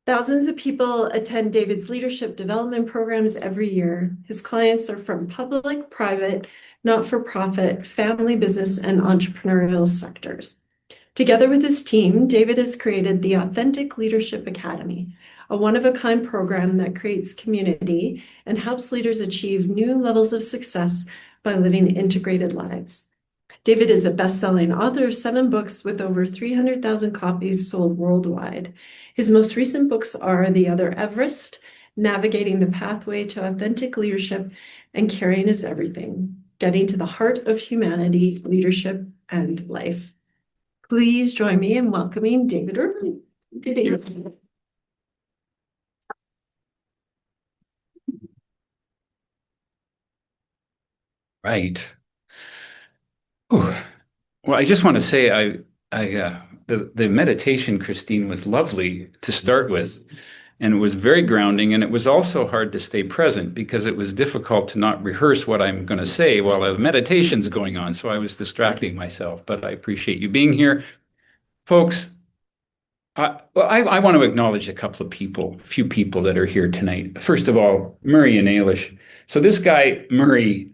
Thousands of people attend David's leadership development programs every year. His clients are from public, private, not-for-profit, family business, and entrepreneurial sectors. Together with his team, David has created the Authentic Leadership Academy, a one-of-a-kind program that creates community and helps leaders achieve new levels of success by living integrated lives. David is a best-selling author of 7 books with over 300,000 copies sold worldwide. His most recent books are The Other Everest, Navigating the Pathway to Authentic Leadership, and Caring is Everything, Getting to the Heart of Humanity, Leadership, and Life. Please join me in welcoming David Irvine. David. Right. Whew. Well, I just want to say the meditation, Christine, was lovely to start with, and it was very grounding, and it was also hard to stay present because it was difficult to not rehearse what I'm going to say while the meditation's going on. So I was distracting myself, but I appreciate you being here. Folks, I want to acknowledge a few people that are here tonight. First of all, Murray and Ailish. So this guy, Murray,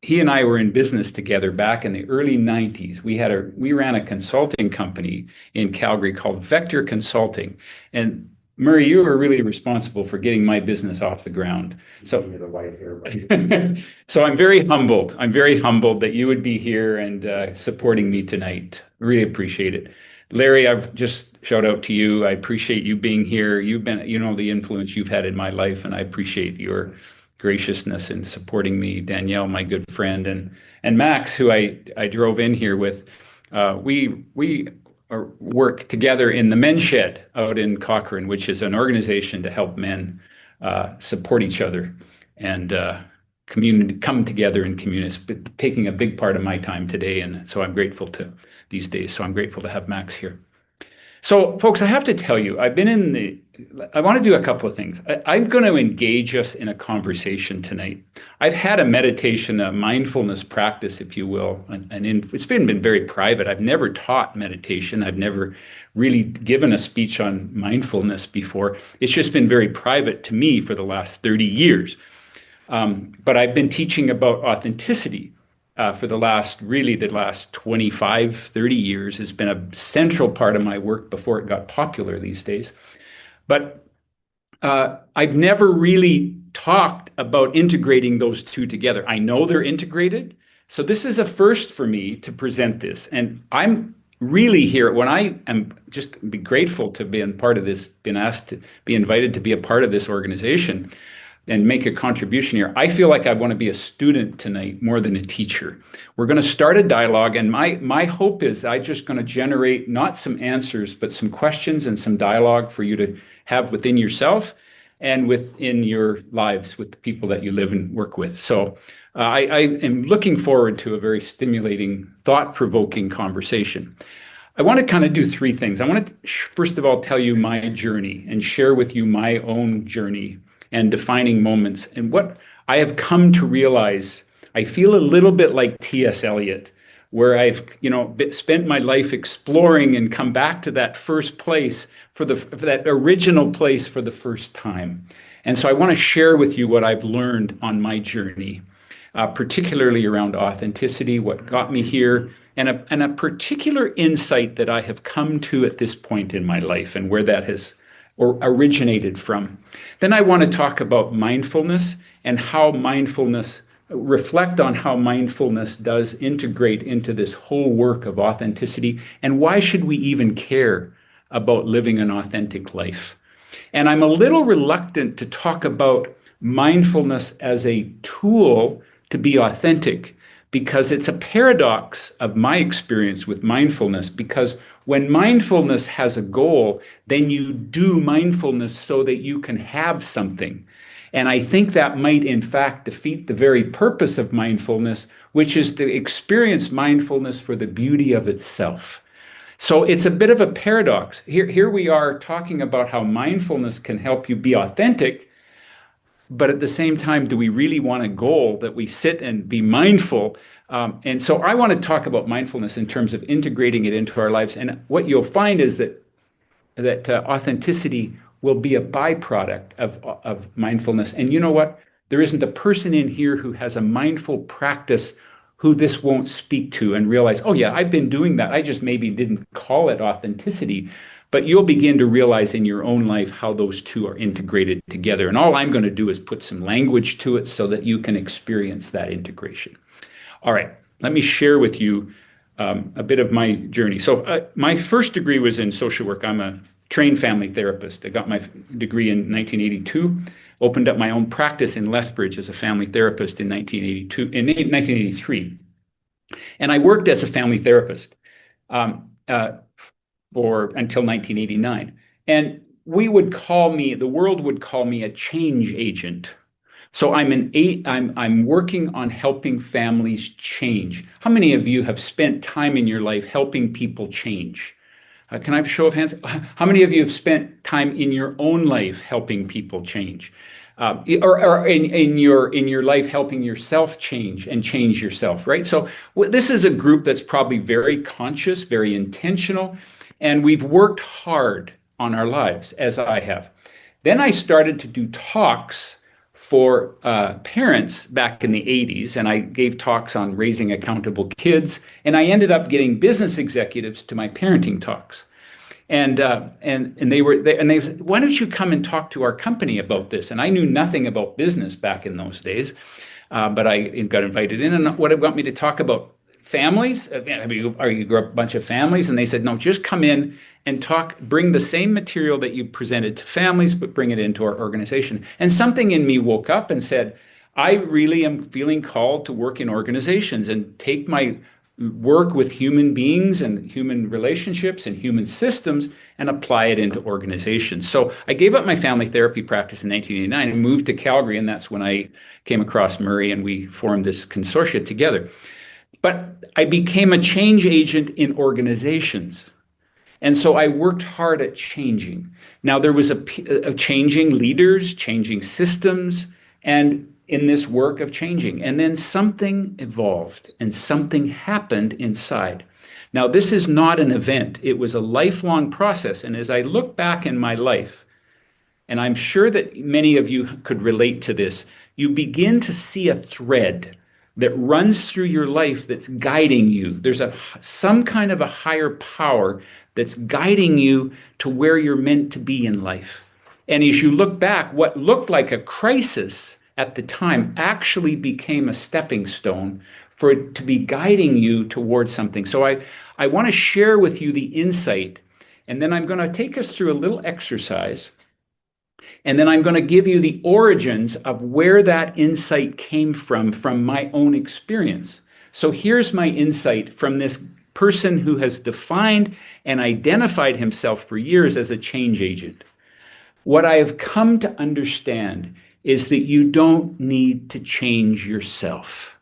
he and I were in business together back in the early 90s. We ran a consulting company in Calgary called Vector Consulting. And Murray, you were really responsible for getting my business off the ground. So, the white hair. so I'm very humbled. I'm very humbled that you would be here and supporting me tonight. Really appreciate it. Larry, I've just shout out to you. I appreciate you being here. You've been, the influence you've had in my life, and I appreciate your graciousness in supporting me. Danielle, my good friend, and Max, who I drove in here with. We work together in the Men's Shed out in Cochrane, which is an organization to help men support each other and community come together in communities, taking a big part of my time today, and so I'm grateful to these days. So I'm grateful to have Max here. So, folks, I have to tell you, I want to do a couple of things. I'm going to engage us in a conversation tonight. I've had a meditation, a mindfulness practice, if you will, and it's been very private. I've never taught meditation. I've never really given a speech on mindfulness before. It's just been very private to me for the last 30 years. But I've been teaching about authenticity for the last 25, 30 years. Has been a central part of my work before it got popular these days. But I've never really talked about integrating those two together. I know they're integrated. So this is a first for me to present this. And I'm really here when I am just be grateful to be part of this, been asked to be invited to be a part of this organization and make a contribution here. I feel like I want to be a student tonight more than a teacher. We're going to start a dialogue, and my hope is I'm just going to generate not some answers, but some questions and some dialogue for you to have within yourself and within your lives with the people that you live and work with. So I am looking forward to a very stimulating, thought-provoking conversation. I want to kind of do 3 things. I want to, first of all, tell you my journey and share with you my own journey and defining moments. And what I have come to realize, I feel a little bit like T.S. Eliot, where I've spent my life exploring and come back to that first place for that original place for the first time. And so I want to share with you what I've learned on my journey, particularly around authenticity, what got me here, and a particular insight that I have come to at this point in my life and where that has or originated from. Then I want to talk about mindfulness and how mindfulness, reflect on how mindfulness does integrate into this whole work of authenticity, and why should we even care about living an authentic life. And I'm a little reluctant to talk about mindfulness as a tool to be authentic, because it's a paradox of my experience with mindfulness, because when mindfulness has a goal, then you do mindfulness so that you can have something. And I think that might, in fact, defeat the very purpose of mindfulness, which is to experience mindfulness for the beauty of itself. So it's a bit of a paradox. Here we are talking about how mindfulness can help you be authentic, but at the same time, do we really want a goal that we sit and be mindful? And so I want to talk about mindfulness in terms of integrating it into our lives. And what you'll find is that authenticity will be a byproduct of mindfulness. And you know what? There isn't a person in here who has a mindful practice who this won't speak to and realize, oh yeah, I've been doing that. I just maybe didn't call it authenticity. But you'll begin to realize in your own life how those two are integrated together. And all I'm going to do is put some language to it so that you can experience that integration. All right, let me share with you a bit of my journey. So my first degree was in social work. I'm a trained family therapist. I got my degree in 1982, opened up my own practice in Lethbridge as a family therapist in 1983. And I worked as a family therapist for until 1989. And the world would call me a change agent. So I'm working on helping families change. How many of you have spent time in your life helping people change? Can I have a show of hands? How many of you have spent time in your own life helping people change? Or in your life helping yourself change and change yourself, right? So this is a group that's probably very conscious, very intentional, and we've worked hard on our lives, as I have. Then I started to do talks for parents back in the 80s, and I gave talks on raising accountable kids, and I ended up getting business executives to my parenting talks. And they said, why don't you come and talk to our company about this? And I knew nothing about business back in those days, but I got invited in. And what did they want me to talk about? Families? Are you a bunch of families? And they said, no, just come in and bring the same material that you presented to families, but bring it into our organization. And something in me woke up and said, I really am feeling called to work in organizations and take my work with human beings and human relationships and human systems and apply it into organizations. So I gave up my family therapy practice in 1989 and moved to Calgary, and that's when I came across Murray and we formed this consortia together. But I became a change agent in organizations. And so I worked hard at changing. Now there was a changing leaders, changing systems, and in this work of changing. And then something evolved and something happened inside. Now this is not an event. It was a lifelong process. And as I look back in my life, and I'm sure that many of you could relate to this, you begin to see a thread that runs through your life that's guiding you. There's some kind of a higher power that's guiding you to where you're meant to be in life. And as you look back, what looked like a crisis at the time actually became a stepping stone for it to be guiding you towards something. So I want to share with you the insight, and then I'm going to take us through a little exercise. And then I'm going to give you the origins of where that insight came from my own experience. So here's my insight from this person who has defined and identified himself for years as a change agent. What I have come to understand is that you don't need to change yourself.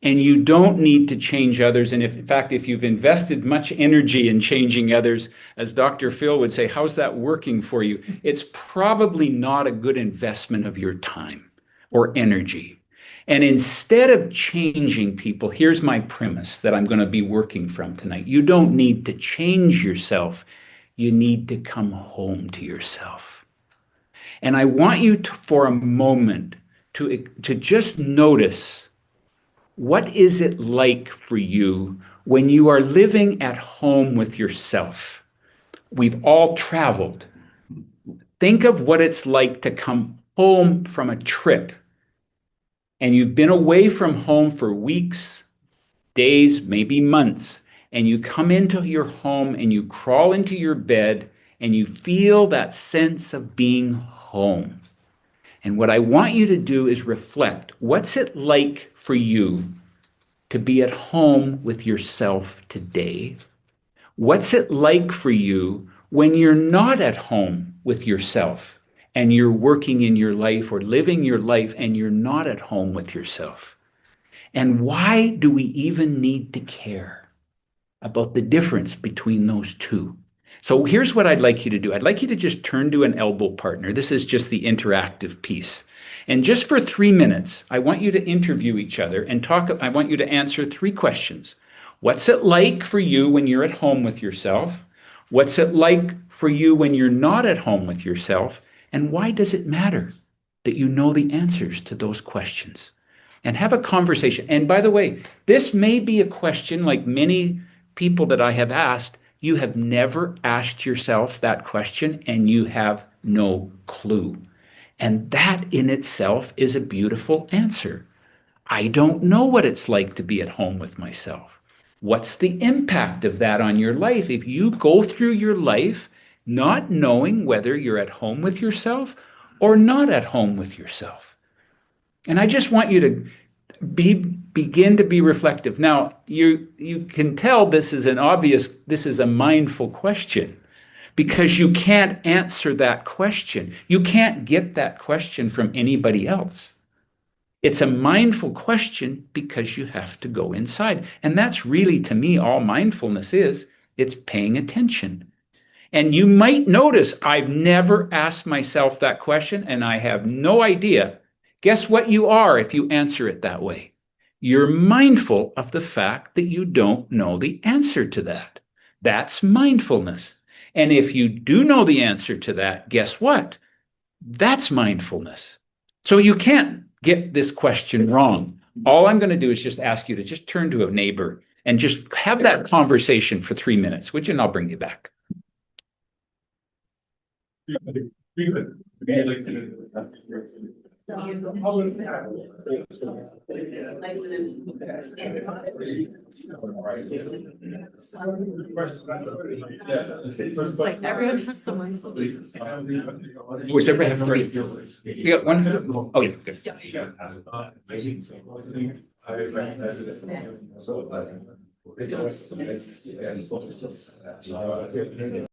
And you don't need to change others. And in fact, if you've invested much energy in changing others, as Dr. Phil would say, how's that working for you? It's probably not a good investment of your time or energy. And instead of changing people, here's my premise that I'm going to be working from tonight. You don't need to change yourself. You need to come home to yourself. And I want you to, for a moment, to just notice, what is it like for you when you are living at home with yourself? We've all traveled. Think of what it's like to come home from a trip, and you've been away from home for weeks, days, maybe months, and you come into your home and you crawl into your bed and you feel that sense of being home. And what I want you to do is reflect. What's it like for you to be at home with yourself today? What's it like for you when you're not at home with yourself and you're working in your life or living your life and you're not at home with yourself? And why do we even need to care about the difference between those two? So here's what I'd like you to do. I'd like you to just turn to an elbow partner. This is just the interactive piece. And just for 3 minutes, I want you to interview each other and talk. I want you to answer 3 questions. What's it like for you when you're at home with yourself? What's it like for you when you're not at home with yourself? And why does it matter that you know the answers to those questions? And have a conversation. And by the way, this may be a question like many people that I have asked, you have never asked yourself that question and you have no clue. And that in itself is a beautiful answer. I don't know what it's like to be at home with myself. What's the impact of that on your life? If you go through your life not knowing whether you're at home with yourself or not at home with yourself. And I just want you to begin to be reflective. Now, you can tell this is a mindful question because you can't answer that question. You can't get that question from anybody else. It's a mindful question because you have to go inside. And that's really, to me, all mindfulness is. It's paying attention. And you might notice I've never asked myself that question and I have no idea. Guess what you are if you answer it that way? You're mindful of the fact that you don't know the answer to that. That's mindfulness. And if you do know the answer to that, guess what? That's mindfulness. So you can't get this question wrong. All I'm going to do is just ask you to just turn to a neighbor and just have that conversation for 3 minutes, which, and I'll bring you back. It's like everyone has someone. Was everybody have three? You got one? Oh, yeah. Good.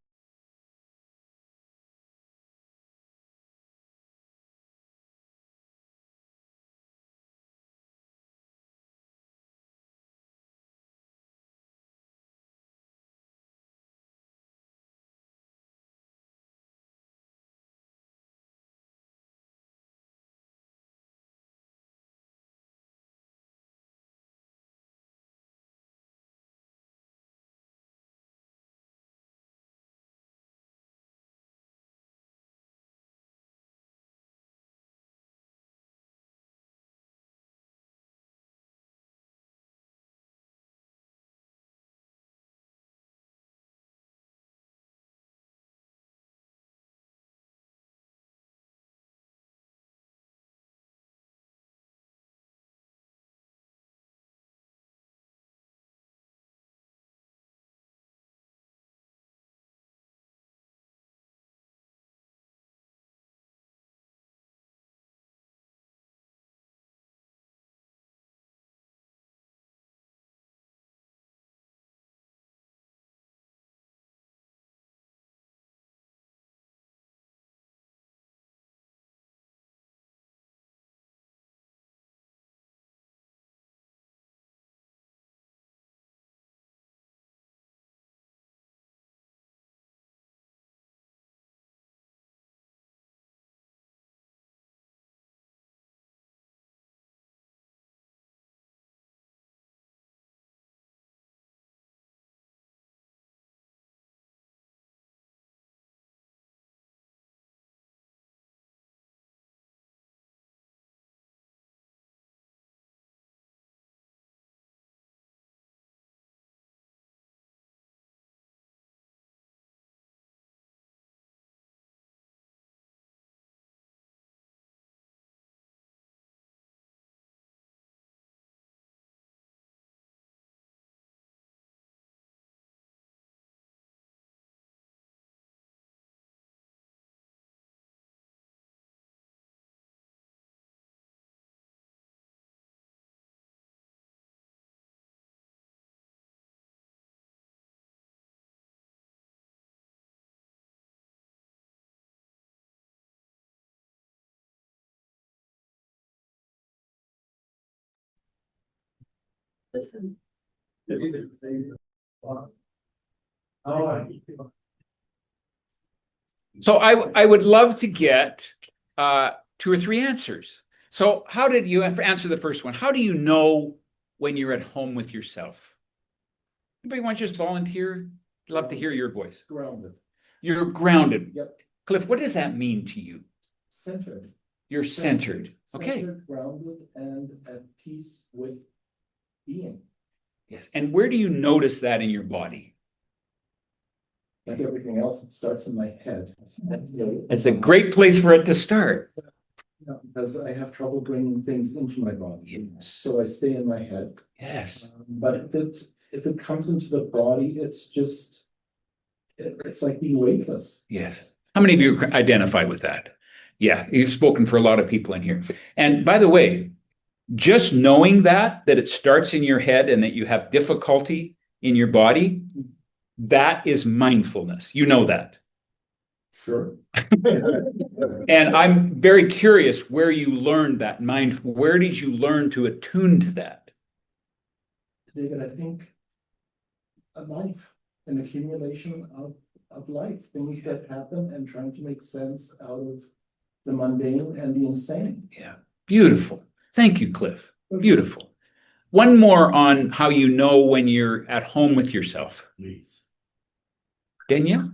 Listen. So I would love to get 2 or 3 answers. So how did you answer the first one? How do you know when you're at home with yourself? Anybody want to just volunteer? Love to hear your voice. Grounded. You're grounded. Yep. Cliff, what does that mean to you? Centered. You're centered. Okay. Centered, grounded, and at peace with being. Yes. And where do you notice that in your body? Like everything else, it starts in my head. It's a great place for it to start. Yeah, because I have trouble bringing things into my body. Yes. So I stay in my head. Yes. But if it comes into the body, it's just, it's like being weightless. Yes. How many of you identify with that? Yeah, you've spoken for a lot of people in here. And by the way, just knowing that it starts in your head and that you have difficulty in your body, that is mindfulness. You know that. Sure. And I'm very curious where you learned that where did you learn to attune to that? David, I think a life, an accumulation of life, things that happen and trying to make sense out of the mundane and the insane. Yeah, beautiful. Thank you, Cliff. Beautiful. One more on how you know when you're at home with yourself. Please. Danielle?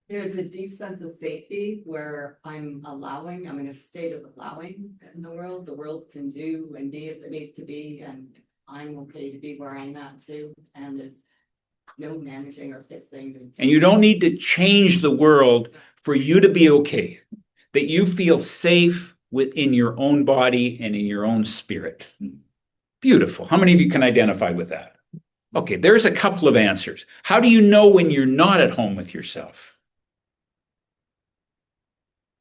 There's a deep sense of safety where I'm in a state of allowing in the world. The world can do and be as it needs to be, and I'm okay to be where I'm at too. And there's no managing or fixing. And you don't need to change the world for you to be okay. That you feel safe within your own body and in your own spirit. Beautiful. How many of you can identify with that? Okay, there's a couple of answers. How do you know when you're not at home with yourself?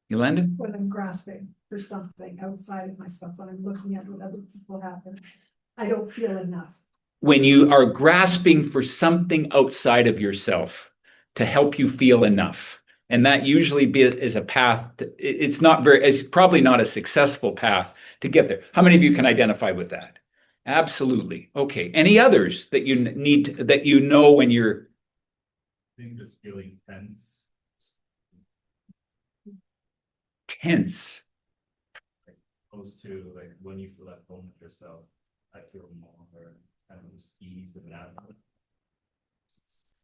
Yolanda? When I'm grasping for something outside of myself, when I'm looking at what other people have, and I don't feel enough. When you are grasping for something outside of yourself to help you feel enough. And that usually is a path. It's probably not a successful path to get there. How many of you can identify with that? Absolutely. Okay. Any others that you know when you're? I think just feeling tense. Tense. Like, opposed to like when you feel at home with yourself, I feel more kind of just ease and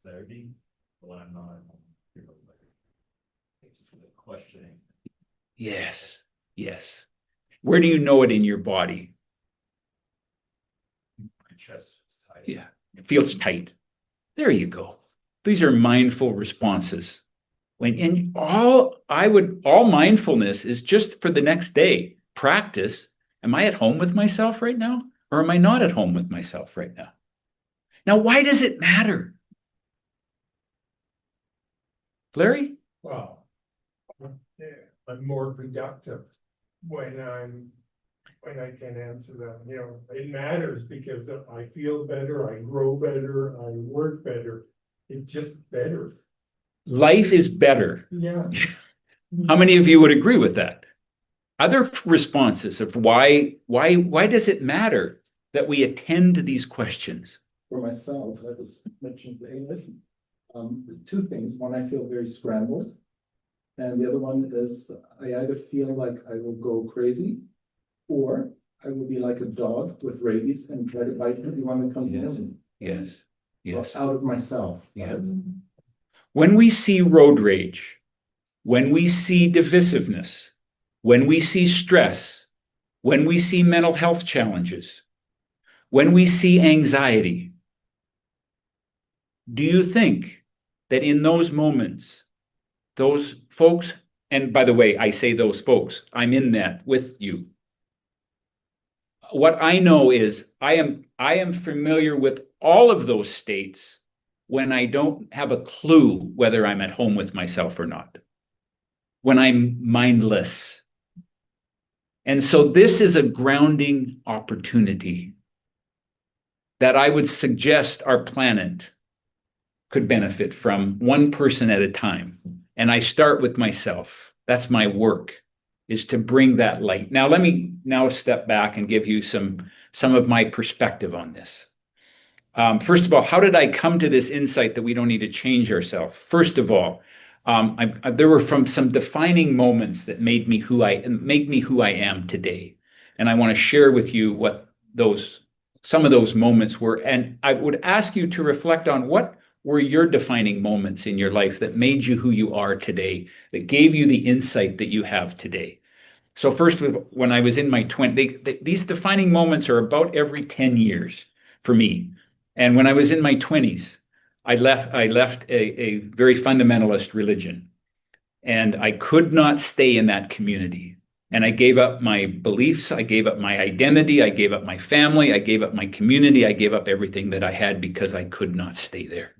clarity. But when I'm not at home, I feel like just questioning. Yes. Yes. Where do you know it in your body? My chest is tight. Yeah. It feels tight. There you go. These are mindful responses. All mindfulness is just for the next day. Practice. Am I at home with myself right now? Or am I not at home with myself right now? Now, why does it matter? Larry? Well, I'm more productive when I can answer that. You know, it matters because I feel better, I grow better, I work better. It's just better. Life is better. Yeah. How many of you would agree with that? Other responses of why does it matter that we attend to these questions? For myself, I was mentioned two things. One, I feel very scrambled. And the other one is I either feel like I will go crazy or I will be like a dog with rabies and try to bite everyone that comes in. Yes. Yes. So out of myself. Yeah. Right? When we see road rage, when we see divisiveness, when we see stress, when we see mental health challenges, when we see anxiety, do you think that in those moments, those folks, and by the way, I say those folks, I'm in that with you. What I know is I am familiar with all of those states when I don't have a clue whether I'm at home with myself or not, when I'm mindless. And so this is a grounding opportunity that I would suggest our planet could benefit from, one person at a time. And I start with myself. That's my work, is to bring that light. Now, let me step back and give you some of my perspective on this. First of all, how did I come to this insight that we don't need to change ourselves? First of all, there were some defining moments that made me who I am today. And I want to share with you what those some of those moments were. And I would ask you to reflect on what were your defining moments in your life that made you who you are today, that gave you the insight that you have today. So first, when I was in my 20s, these defining moments are about every 10 years for me. And when I was in my 20s, I left a very fundamentalist religion, and I could not stay in that community. And I gave up my beliefs, I gave up my identity, I gave up my family, I gave up my community, I gave up everything that I had because I could not stay there.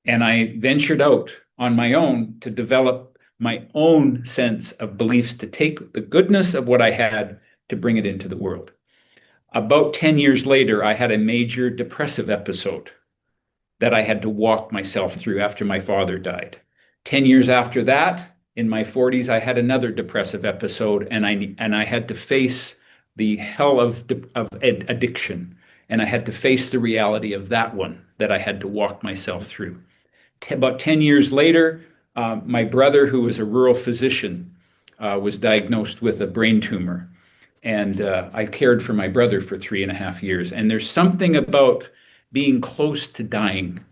And I ventured out on my own to develop my own sense of beliefs, to take the goodness of what I had to bring it into the world. About 10 years later, I had a major depressive episode that I had to walk myself through after my father died. 10 years after that, in my 40s, I had another depressive episode, and I had to face the hell of addiction, and I had to face the reality of that one that I had to walk myself through. About 10 years later, my brother, who was a rural physician, was diagnosed with a brain tumor. And I cared for my brother for 3.5 years. And there's something about being close to dying.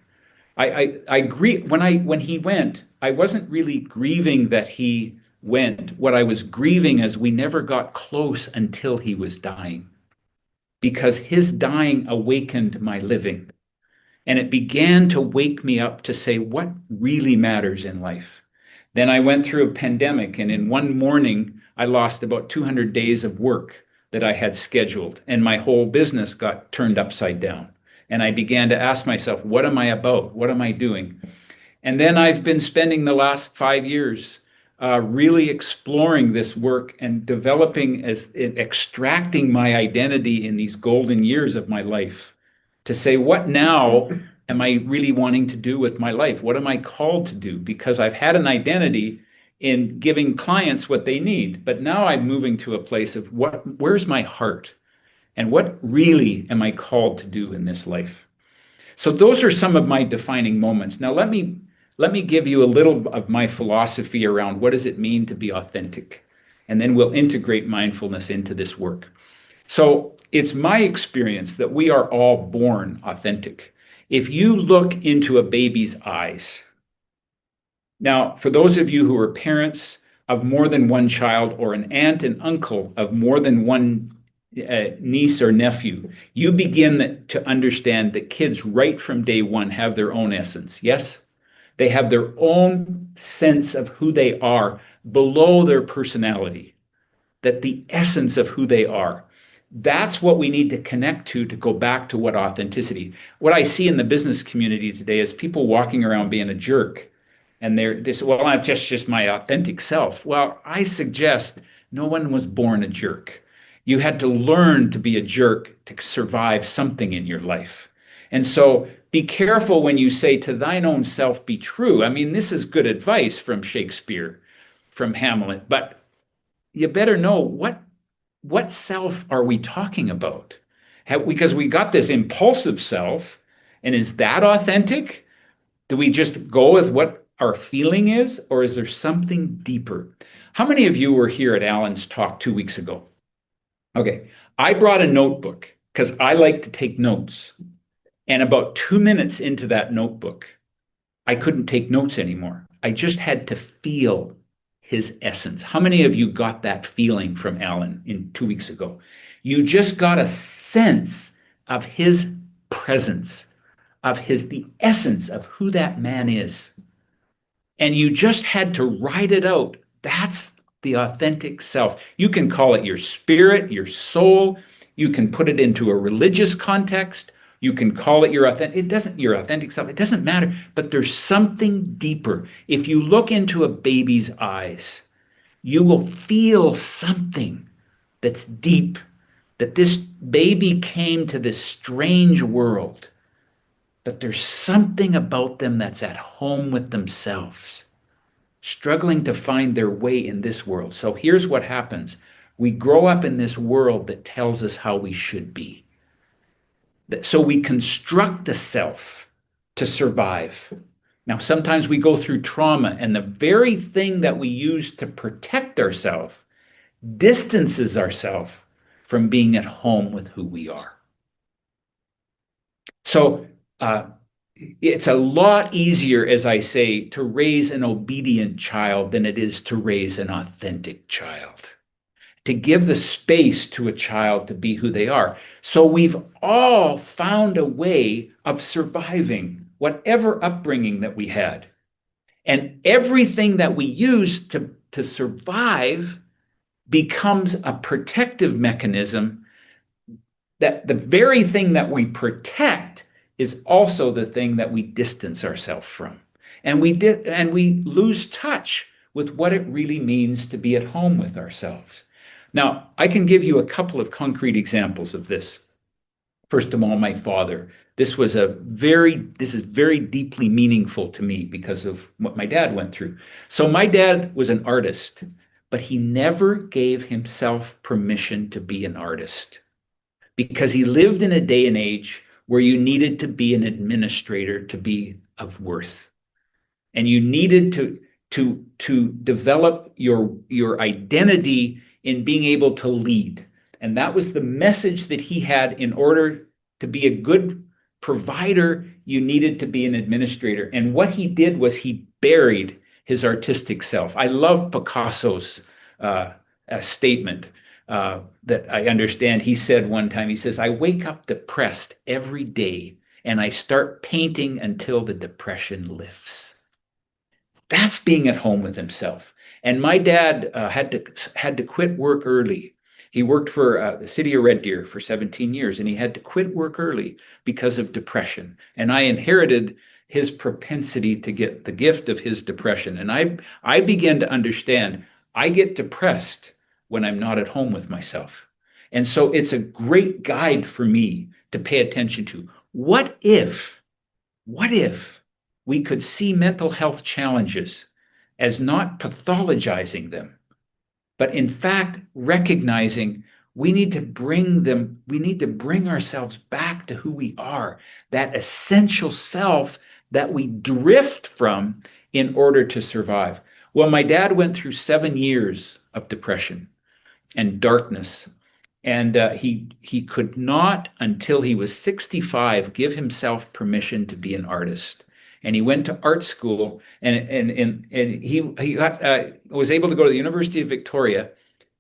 I agree. When he went, I wasn't really grieving that he went. What I was grieving is we never got close until he was dying, because his dying awakened my living. And it began to wake me up to say, what really matters in life? Then I went through a pandemic, and in one morning, I lost about 200 days of work that I had scheduled, and my whole business got turned upside down. And I began to ask myself, what am I about? What am I doing? And then I've been spending the last 5 years really exploring this work and developing, extracting my identity in these golden years of my life, to say, what now am I really wanting to do with my life? What am I called to do? Because I've had an identity in giving clients what they need, but now I'm moving to a place of where's my heart? And what really am I called to do in this life? So those are some of my defining moments. Now let me give you a little of my philosophy around what does it mean to be authentic? And then we'll integrate mindfulness into this work. So it's my experience that we are all born authentic. If you look into a baby's eyes, now, for those of you who are parents of more than one child, or an aunt and uncle of more than one niece or nephew, you begin to understand that kids right from day one have their own essence. Yes? They have their own sense of who they are below their personality, that the essence of who they are. That's what we need to connect to go back to what authenticity. What I see in the business community today is people walking around being a jerk. And they say, well, I'm just my authentic self. Well, I suggest no one was born a jerk. You had to learn to be a jerk to survive something in your life. And so be careful when you say to thine own self be true. I mean, this is good advice from Shakespeare, from Hamlet, but you better know what self are we talking about? Because we got this impulsive self, and is that authentic? Do we just go with what our feeling is, or is there something deeper? How many of you were here at Alan's talk 2 weeks ago? Okay, I brought a notebook because I like to take notes. And about 2 minutes into that notebook, I couldn't take notes anymore. I just had to feel his essence. How many of you got that feeling from Alan in 2 weeks ago? You just got a sense of his presence, of the essence of who that man is. And you just had to write it out. That's the authentic self. You can call it your spirit, your soul. You can put it into a religious context. You can call it your authentic self. It doesn't matter, but there's something deeper. If you look into a baby's eyes, you will feel something that's deep, that this baby came to this strange world, but there's something about them that's at home with themselves, struggling to find their way in this world. So here's what happens. We grow up in this world that tells us how we should be. So we construct a self to survive. Now, sometimes we go through trauma, and the very thing that we use to protect ourselves distances ourselves from being at home with who we are. So it's a lot easier, as I say, to raise an obedient child than it is to raise an authentic child, to give the space to a child to be who they are. So we've all found a way of surviving whatever upbringing that we had. And everything that we use to survive becomes a protective mechanism, that the very thing that we protect is also the thing that we distance ourselves from. And we lose touch with what it really means to be at home with ourselves. Now, I can give you a couple of concrete examples of this. First of all, my father. This is very deeply meaningful to me because of what my dad went through. So my dad was an artist, but he never gave himself permission to be an artist because he lived in a day and age where you needed to be an administrator to be of worth. And you needed to develop your identity in being able to lead. And that was the message that he had. In order to be a good provider, you needed to be an administrator. And what he did was he buried his artistic self. I love Picasso's statement that I understand. He said one time, he says, "I wake up depressed every day and I start painting until the depression lifts." That's being at home with himself. And my dad had to quit work early. He worked for the city of Red Deer for 17 years, and he had to quit work early because of depression. And I inherited his propensity to get the gift of his depression. And I began to understand I get depressed when I'm not at home with myself. And so it's a great guide for me to pay attention to. What if we could see mental health challenges as not pathologizing them, but in fact recognizing we need to bring ourselves back to who we are, that essential self that we drift from in order to survive. Well, my dad went through 7 years of depression and darkness, and he could not, until he was 65, give himself permission to be an artist. And he went to art school, and he was able to go to the University of Victoria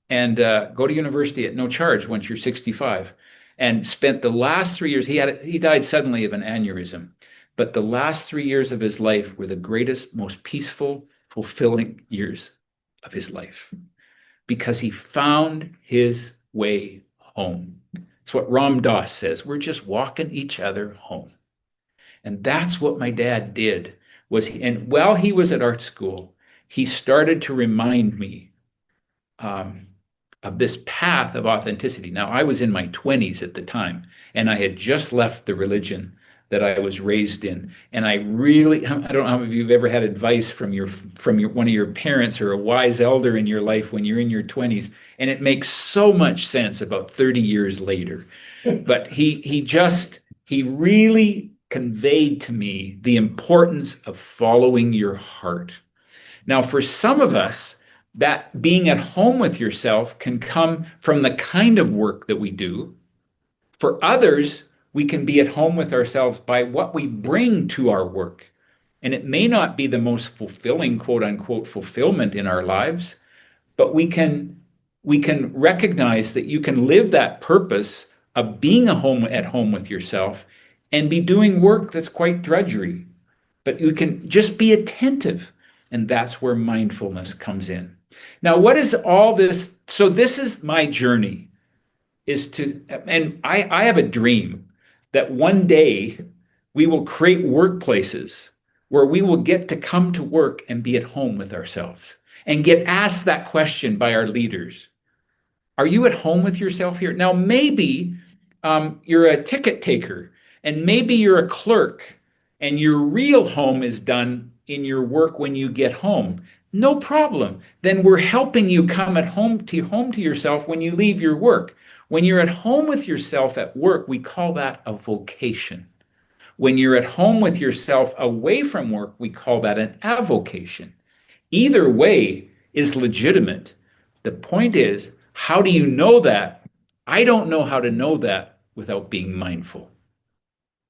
and go to university at no charge once you're 65, and spent the last 3 years. He died suddenly of an aneurysm, but the last 3 years of his life were the greatest, most peaceful, fulfilling years of his life, because he found his way home. It's what Ram Dass says. We're just walking each other home. And that's what my dad did. And while he was at art school, he started to remind me of this path of authenticity. Now, I was in my 20s at the time, and I had just left the religion that I was raised in. And I don't know if you've ever had advice from one of your parents or a wise elder in your life when you're in your 20s, and it makes so much sense about 30 years later. But he really conveyed to me the importance of following your heart. Now, for some of us, that being at home with yourself can come from the kind of work that we do. For others, we can be at home with ourselves by what we bring to our work. And it may not be the most fulfilling, quote unquote, fulfillment in our lives, but we can recognize that you can live that purpose of being at home with yourself and be doing work that's quite drudgery. But you can just be attentive. And that's where mindfulness comes in. Now, what is all this? So this is my journey, and I have a dream that one day we will create workplaces where we will get to come to work and be at home with ourselves and get asked that question by our leaders. Are you at home with yourself here? Now, maybe you're a ticket taker, and maybe you're a clerk, and your real home is done in your work when you get home. No problem. Then we're helping you come home to yourself when you leave your work. When you're at home with yourself at work, we call that a vocation. When you're at home with yourself away from work, we call that an avocation. Either way is legitimate. The point is, how do you know that? I don't know how to know that without being mindful.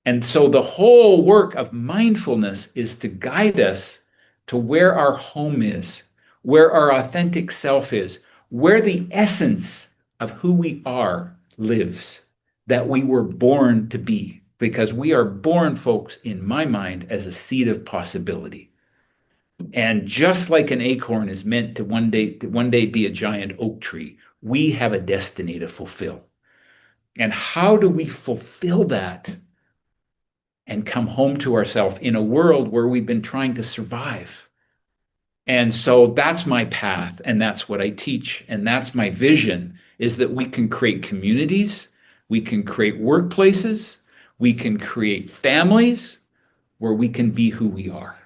And so the whole work of mindfulness is to guide us to where our home is, where our authentic self is, where the essence of who we are lives, that we were born to be. Because we are born, folks, in my mind, as a seed of possibility. And just like an acorn is meant to one day be a giant oak tree, we have a destiny to fulfill. And how do we fulfill that and come home to ourselves in a world where we've been trying to survive? And so that's my path, and that's what I teach, and that's my vision, is that we can create communities, we can create workplaces, we can create families where we can be who we are.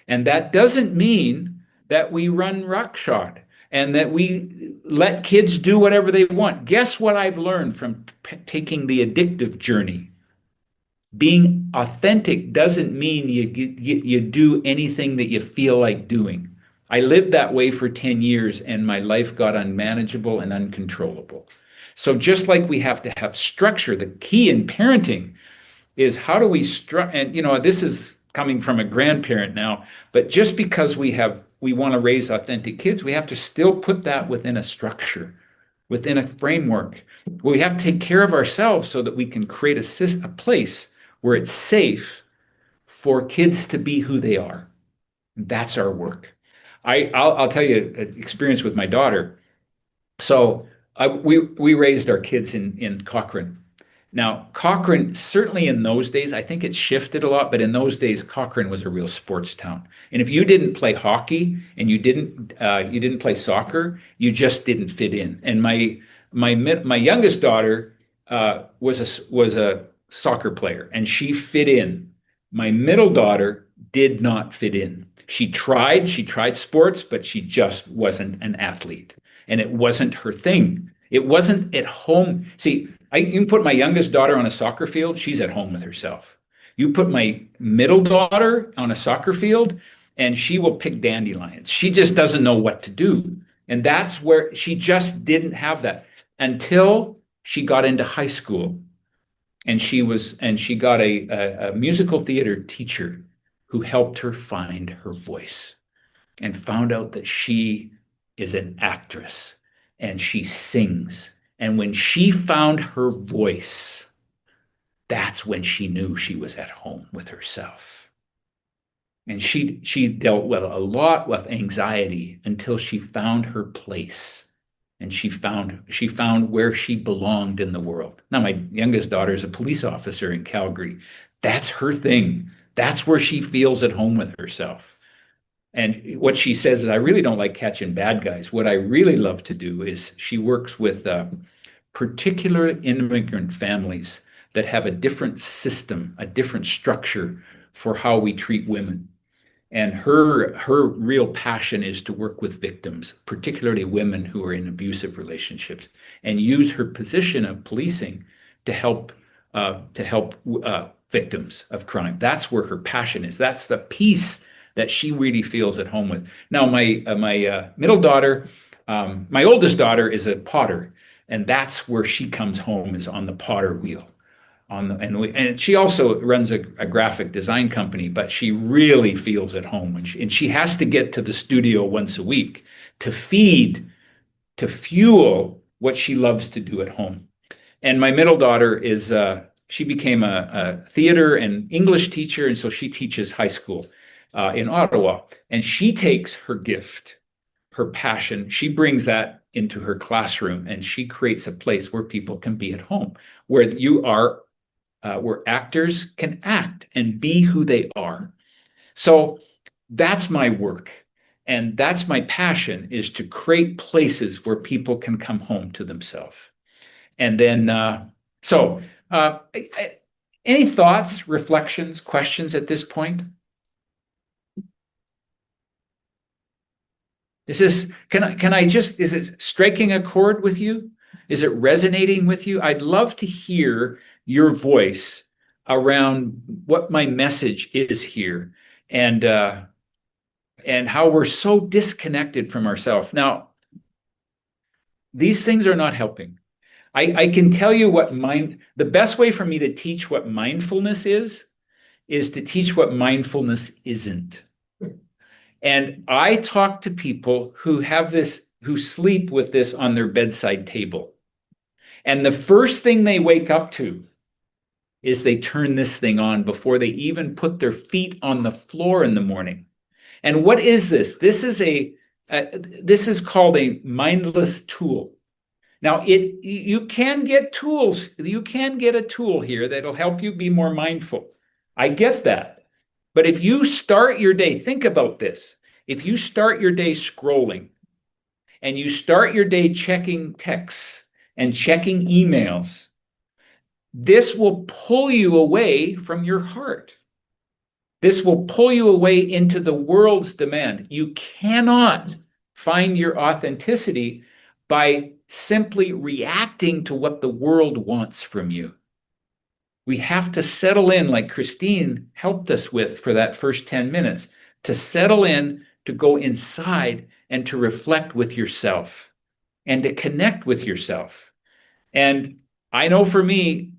And that doesn't mean that we run roughshod and that we let kids do whatever they want. Guess what I've learned from taking the addictive journey? Being authentic doesn't mean you do anything that you feel like doing. I lived that way for 10 years and my life got unmanageable and uncontrollable. So just like we have to have structure, the key in parenting is how do we and this is coming from a grandparent now, but just because we want to raise authentic kids, we have to still put that within a structure, within a framework. We have to take care of ourselves so that we can create a place where it's safe for kids to be who they are. That's our work. I'll tell you an experience with my daughter. So we raised our kids in Cochrane. Now, Cochrane, certainly in those days, I think it's shifted a lot, but in those days, Cochrane was a real sports town. And if you didn't play hockey and you didn't play soccer, you just didn't fit in. And my youngest daughter was a soccer player, and she fit in. My middle daughter did not fit in. She tried sports, but she just wasn't an athlete, and it wasn't her thing. It wasn't at home. See, you can put my youngest daughter on a soccer field, she's at home with herself. You put my middle daughter on a soccer field, and she will pick dandelions. She just doesn't know what to do. And that's where she just didn't have that until she got into high school. And she got a musical theater teacher who helped her find her voice and found out that she is an actress and she sings. And when she found her voice, that's when she knew she was at home with herself. And she dealt with a lot with anxiety until she found her place. And she found where she belonged in the world. Now, my youngest daughter is a police officer in Calgary. That's her thing. That's where she feels at home with herself. And what she says is, I really don't like catching bad guys. What I really love to do is she works with particular immigrant families that have a different system, a different structure for how we treat women. And her real passion is to work with victims, particularly women who are in abusive relationships, and use her position of policing to help victims of crime. That's where her passion is. That's the piece that she really feels at home with. Now, my middle daughter, my oldest daughter is a potter, and that's where she comes home, is on the potter wheel. And she also runs a graphic design company, but she really feels at home and she has to get to the studio once a week to fuel what she loves to do at home. And my middle daughter she became a theater and English teacher, and so she teaches high school in Ottawa. And she takes her gift, her passion, she brings that into her classroom, and she creates a place where people can be at home, where where actors can act and be who they are. So that's my work. And that's my passion, is to create places where people can come home to themselves. And then, any thoughts, reflections, questions at this point? Is it striking a chord with you? Is it resonating with you? I'd love to hear your voice around what my message is here, and how we're so disconnected from ourselves. Now, these things are not helping. I can tell you the best way for me to teach what mindfulness is to teach what mindfulness isn't. And I talk to people who sleep with this on their bedside table. And the first thing they wake up to is they turn this thing on before they even put their feet on the floor in the morning. And what is this? This is called a mindless tool. Now, you can get tools. You can get a tool here that'll help you be more mindful. I get that. But if you start your day, think about this. If you start your day scrolling and you start your day checking texts and checking emails, this will pull you away from your heart. This will pull you away into the world's demand. You cannot find your authenticity by simply reacting to what the world wants from you. We have to settle in, like Christine helped us with for that first 10 minutes, to settle in, to go inside and to reflect with yourself and to connect with yourself. And I know for me,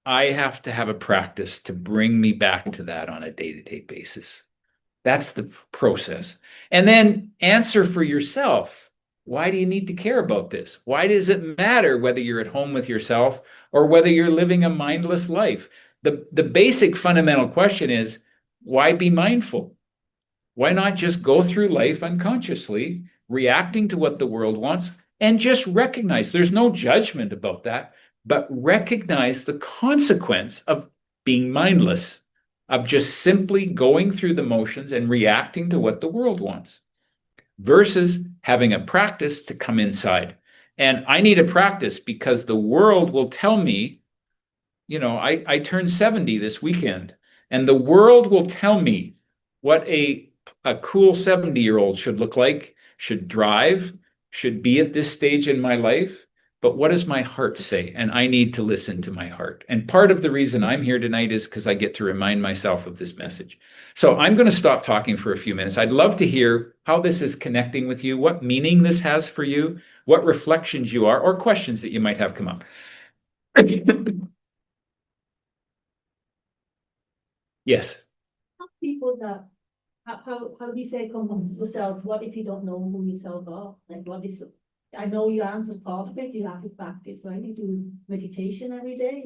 I have to have a practice to bring me back to that on a day-to-day basis. That's the process. And then answer for yourself. Why do you need to care about this? Why does it matter whether you're at home with yourself or whether you're living a mindless life? The basic fundamental question is, why be mindful? Why not just go through life unconsciously, reacting to what the world wants, and just recognize there's no judgment about that, but recognize the consequence of being mindless, of just simply going through the motions and reacting to what the world wants, versus having a practice to come inside. And I need a practice because the world will tell me, I turned 70 this weekend, and the world will tell me what a cool 70-year-old should look like, should drive, should be at this stage in my life. But what does my heart say? And I need to listen to my heart. And part of the reason I'm here tonight is because I get to remind myself of this message. So I'm going to stop talking for a few minutes. I'd love to hear how this is connecting with you, what meaning this has for you, what reflections you are, or questions that you might have come up. Yes. People that how do you say come home to yourself? What if you don't know who yourself are? Like what is I know you answered part of it, you have to practice, right? You do meditation every day,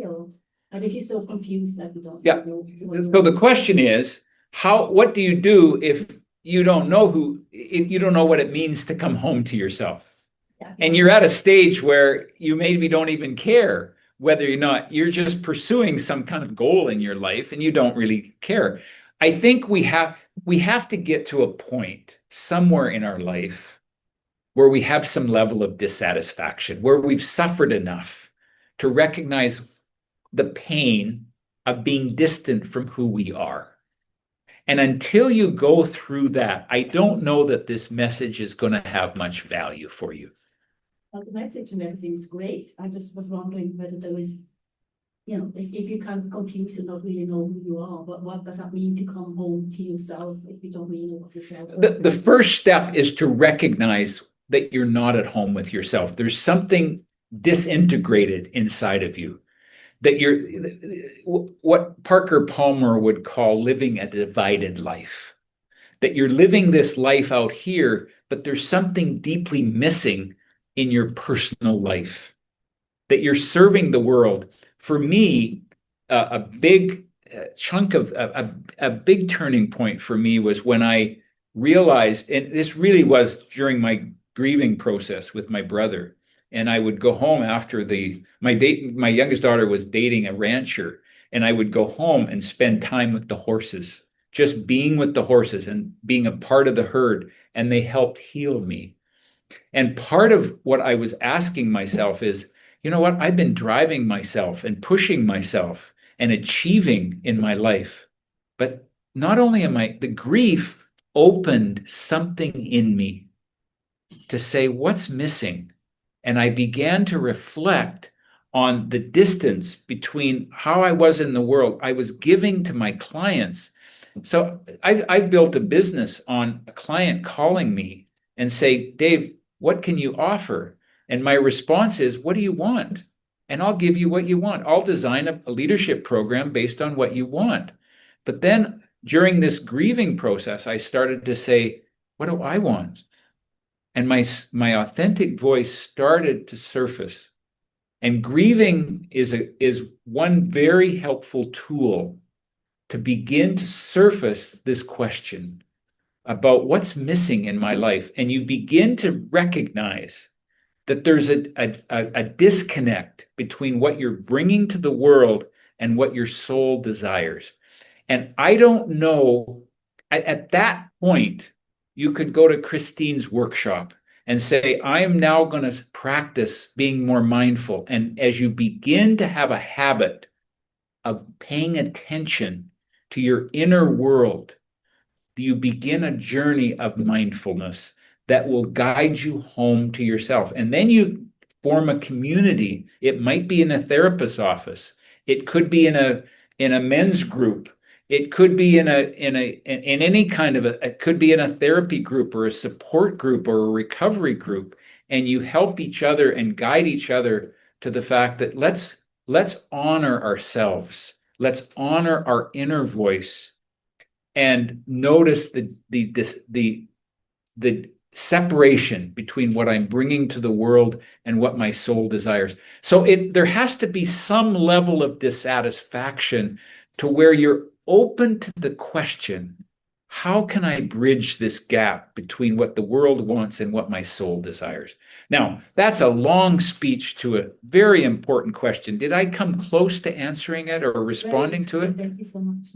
and if you're so confused that you don't know. So the question is, what do you do if you don't know if you don't know what it means to come home to yourself? Yeah. And you're at a stage where you maybe don't even care whether or not you're just pursuing some kind of goal in your life and you don't really care. I think we have to get to a point somewhere in our life where we have some level of dissatisfaction, where we've suffered enough to recognize the pain of being distant from who we are. And until you go through that, I don't know that this message is going to have much value for you. Well, the message and everything is great. I just was wondering whether there was, if you can confuse and not really know who you are, but what does that mean to come home to yourself if you don't really know what yourself is? The first step is to recognize that you're not at home with yourself. There's something disintegrated inside of you, that you're what Parker Palmer would call living a divided life, that you're living this life out here, but there's something deeply missing in your personal life, that you're serving the world. For me, a big chunk of a big turning point for me was when I realized, and this really was during my grieving process with my brother. And I would go home after my youngest daughter was dating a rancher, and I would go home and spend time with the horses, just being with the horses and being a part of the herd, and they helped heal me. And part of what I was asking myself is, you know what? I've been driving myself and pushing myself and achieving in my life. But not only the grief opened something in me to say, what's missing? And I began to reflect on the distance between how I was in the world. I was giving to my clients. So I built a business on a client calling me and say, Dave, what can you offer? And my response is, what do you want? and I'll give you what you want. I'll design a leadership program based on what you want. But then during this grieving process, I started to say, what do I want? And my authentic voice started to surface. And grieving is one very helpful tool to begin to surface this question about what's missing in my life. And you begin to recognize that there's a disconnect between what you're bringing to the world and what your soul desires. And I don't know, at that point, you could go to Christine's workshop and say, I'm now going to practice being more mindful. And as you begin to have a habit of paying attention to your inner world, you begin a journey of mindfulness that will guide you home to yourself. And then you form a community. It might be in a therapist's office. It could be in a men's group. It could be in any kind of it could be in a therapy group or a support group or a recovery group. And you help each other and guide each other to the fact that let's honor ourselves. Let's honor our inner voice and notice the separation between what I'm bringing to the world and what my soul desires. So there has to be some level of dissatisfaction to where you're open to the question, how can I bridge this gap between what the world wants and what my soul desires? Now, that's a long speech to a very important question. Did I come close to answering it or responding to it? Thank you so much.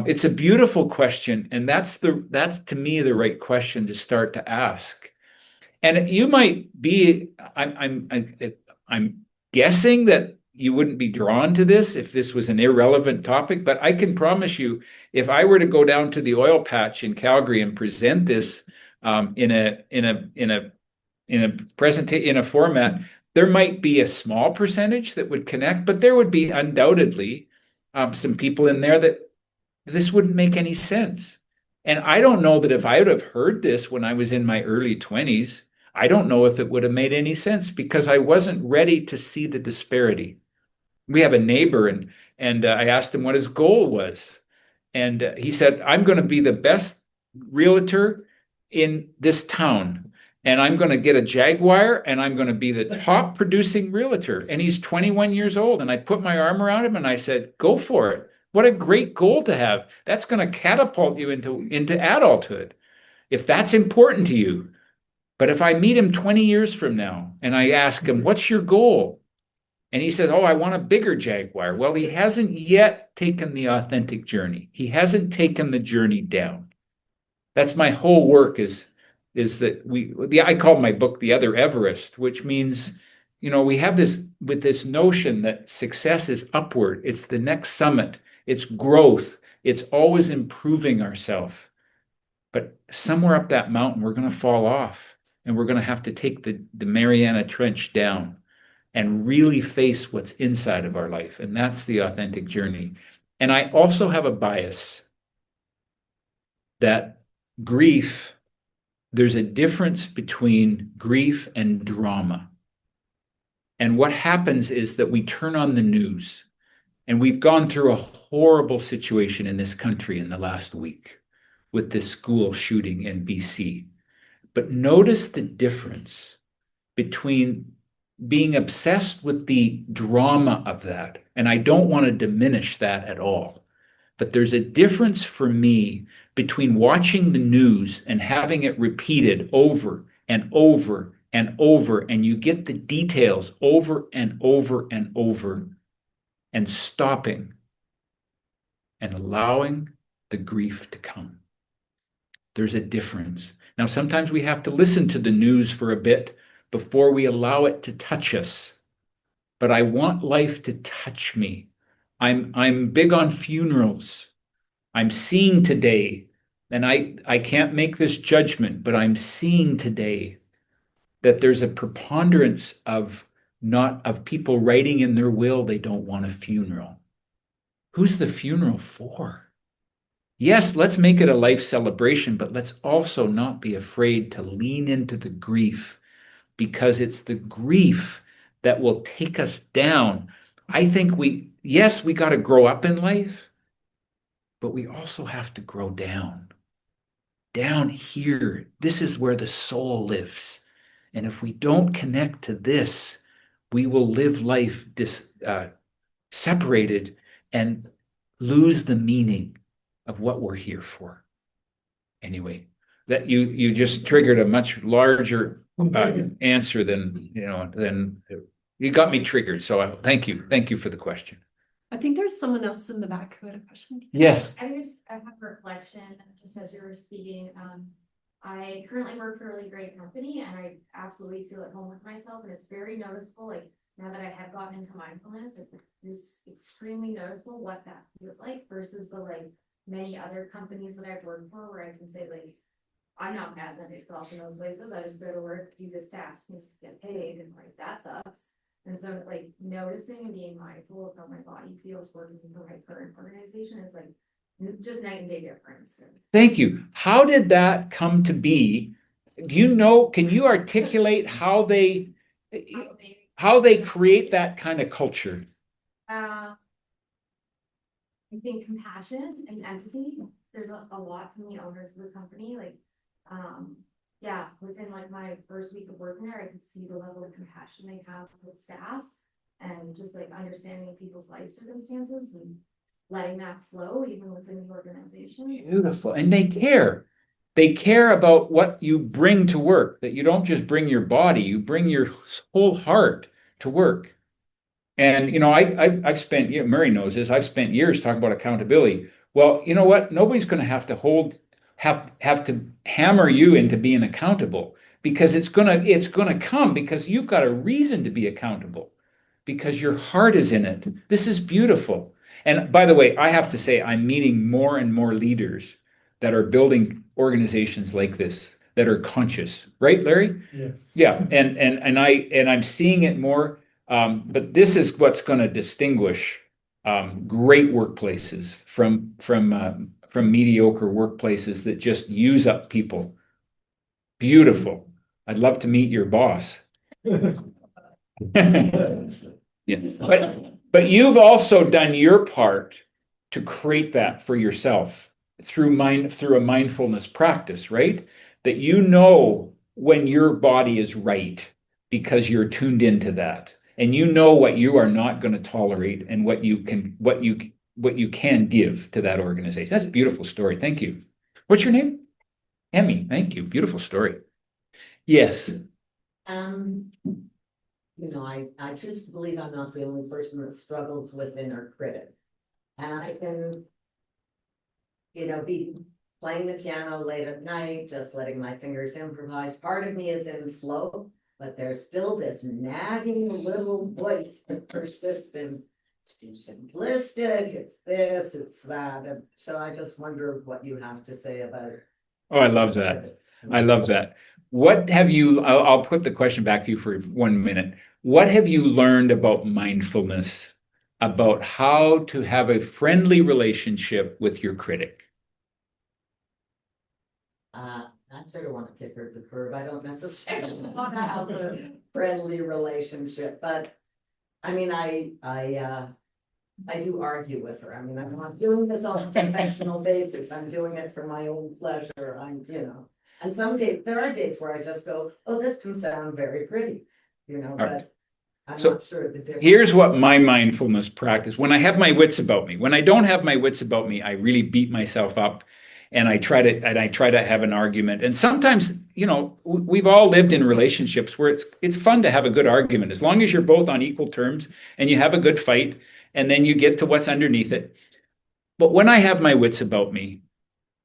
It's a beautiful question, and that's to me the right question to start to ask. And you might be, I'm guessing that you wouldn't be drawn to this if this was an irrelevant topic, but I can promise you, if I were to go down to the oil patch in Calgary and present this in a format, there might be a small percentage that would connect, but there would be undoubtedly some people in there that this wouldn't make any sense. And I don't know that if I would have heard this when I was in my early 20s, I don't know if it would have made any sense because I wasn't ready to see the disparity. We have a neighbor, and I asked him what his goal was. And he said, I'm going to be the best realtor in this town. And I'm going to get a Jaguar, and I'm going to be the top producing realtor. And he's 21 years old. And I put my arm around him and I said, go for it. What a great goal to have. That's going to catapult you into adulthood, if that's important to you. But if I meet him 20 years from now and I ask him, what's your goal? And he says, oh, I want a bigger Jaguar. Well, he hasn't yet taken the authentic journey. He hasn't taken the journey down. That's my whole work is that I call my book The Other Everest, which means, we have this notion that success is upward. It's the next summit. It's growth. It's always improving ourselves. But somewhere up that mountain, we're going to fall off, and we're going to have to take the Mariana Trench down and really face what's inside of our life. And that's the authentic journey. And I also have a bias that there's a difference between grief and drama. And what happens is that we turn on the news, and we've gone through a horrible situation in this country in the last week with this school shooting in BC. But notice the difference between being obsessed with the drama of that. And I don't want to diminish that at all. But there's a difference for me between watching the news and having it repeated over and over and over, and you get the details over and over and over, and stopping and allowing the grief to come. There's a difference. Now, sometimes we have to listen to the news for a bit before we allow it to touch us. But I want life to touch me. I'm big on funerals. I'm seeing today, and I can't make this judgment, but I'm seeing today that there's a preponderance of people writing in their will they don't want a funeral. Who's the funeral for? Yes, let's make it a life celebration, but let's also not be afraid to lean into the grief, because it's the grief that will take us down. I think yes, we got to grow up in life, but we also have to grow down. Down here, this is where the soul lives. And if we don't connect to this, we will live life separated and lose the meaning of what we're here for. Anyway, that you just triggered a much larger answer than you got me triggered. So thank you for the question. I think there's someone else in the back who had a question. Yes. I have a reflection just as you were speaking. I currently work for a really great company and I absolutely feel at home with myself, and it's very noticeable. Like now that I have gotten into mindfulness, it is extremely noticeable what that feels like versus the many other companies that I've worked for, where I can say I'm not mad at myself in those places. I just go to work, do this task, and get paid, and that sucks. And so noticing and being mindful of how my body feels working for my current organization is just night and day difference. Thank you. How did that come to be? Can you articulate how they create that kind of culture? I think compassion and empathy. There's a lot from the owners of the company. Within my first week of working there, I could see the level of compassion they have with staff and just understanding people's life circumstances and letting that flow even within the organization. Beautiful. And they care. They care about what you bring to work, that you don't just bring your body, you bring your whole heart to work. And, I've spent, Murray knows this, I've spent years talking about accountability. Well, you know what? Nobody's going to have to hammer you into being accountable, because it's going to come because you've got a reason to be accountable, because your heart is in it. This is beautiful. And by the way, I have to say, I'm meeting more and more leaders that are building organizations like this that are conscious, right, Larry? Yes. Yeah, and I'm seeing it more. But this is what's going to distinguish great workplaces from mediocre workplaces that just use up people. Beautiful. I'd love to meet your boss. Yeah. But you've also done your part to create that for yourself through a mindfulness practice, right? That when your body is right because you're tuned into that, and what you are not going to tolerate and what you can give to that organization. That's a beautiful story. Thank you. What's your name? Emmy. Thank you. Beautiful story. Yes. I choose to believe I'm not the only person that struggles with inner critic. And I can, be playing the piano late at night, just letting my fingers improvise. Part of me is in flow, but there's still this nagging little voice that persists in, it's too simplistic, it's this, it's that. And so I just wonder what you have to say about it. Oh, I love that. I love that. I'll put the question back to you for 1 minute. What have you learned about mindfulness, about how to have a friendly relationship with your critic? I sort of want to kick her to the curb. I don't necessarily want to have a friendly relationship, but I mean, I do argue with her. I mean, I'm not doing this on a professional basis. I'm doing it for my own pleasure. And some days, there are days where I just go, oh, this can sound very pretty, but I'm not sure the difference. Here's what my mindfulness practice, when I have my wits about me. When I don't have my wits about me, I really beat myself up. And I try to have an argument. And sometimes, we've all lived in relationships where it's fun to have a good argument, as long as you're both on equal terms and you have a good fight, and then you get to what's underneath it. But when I have my wits about me,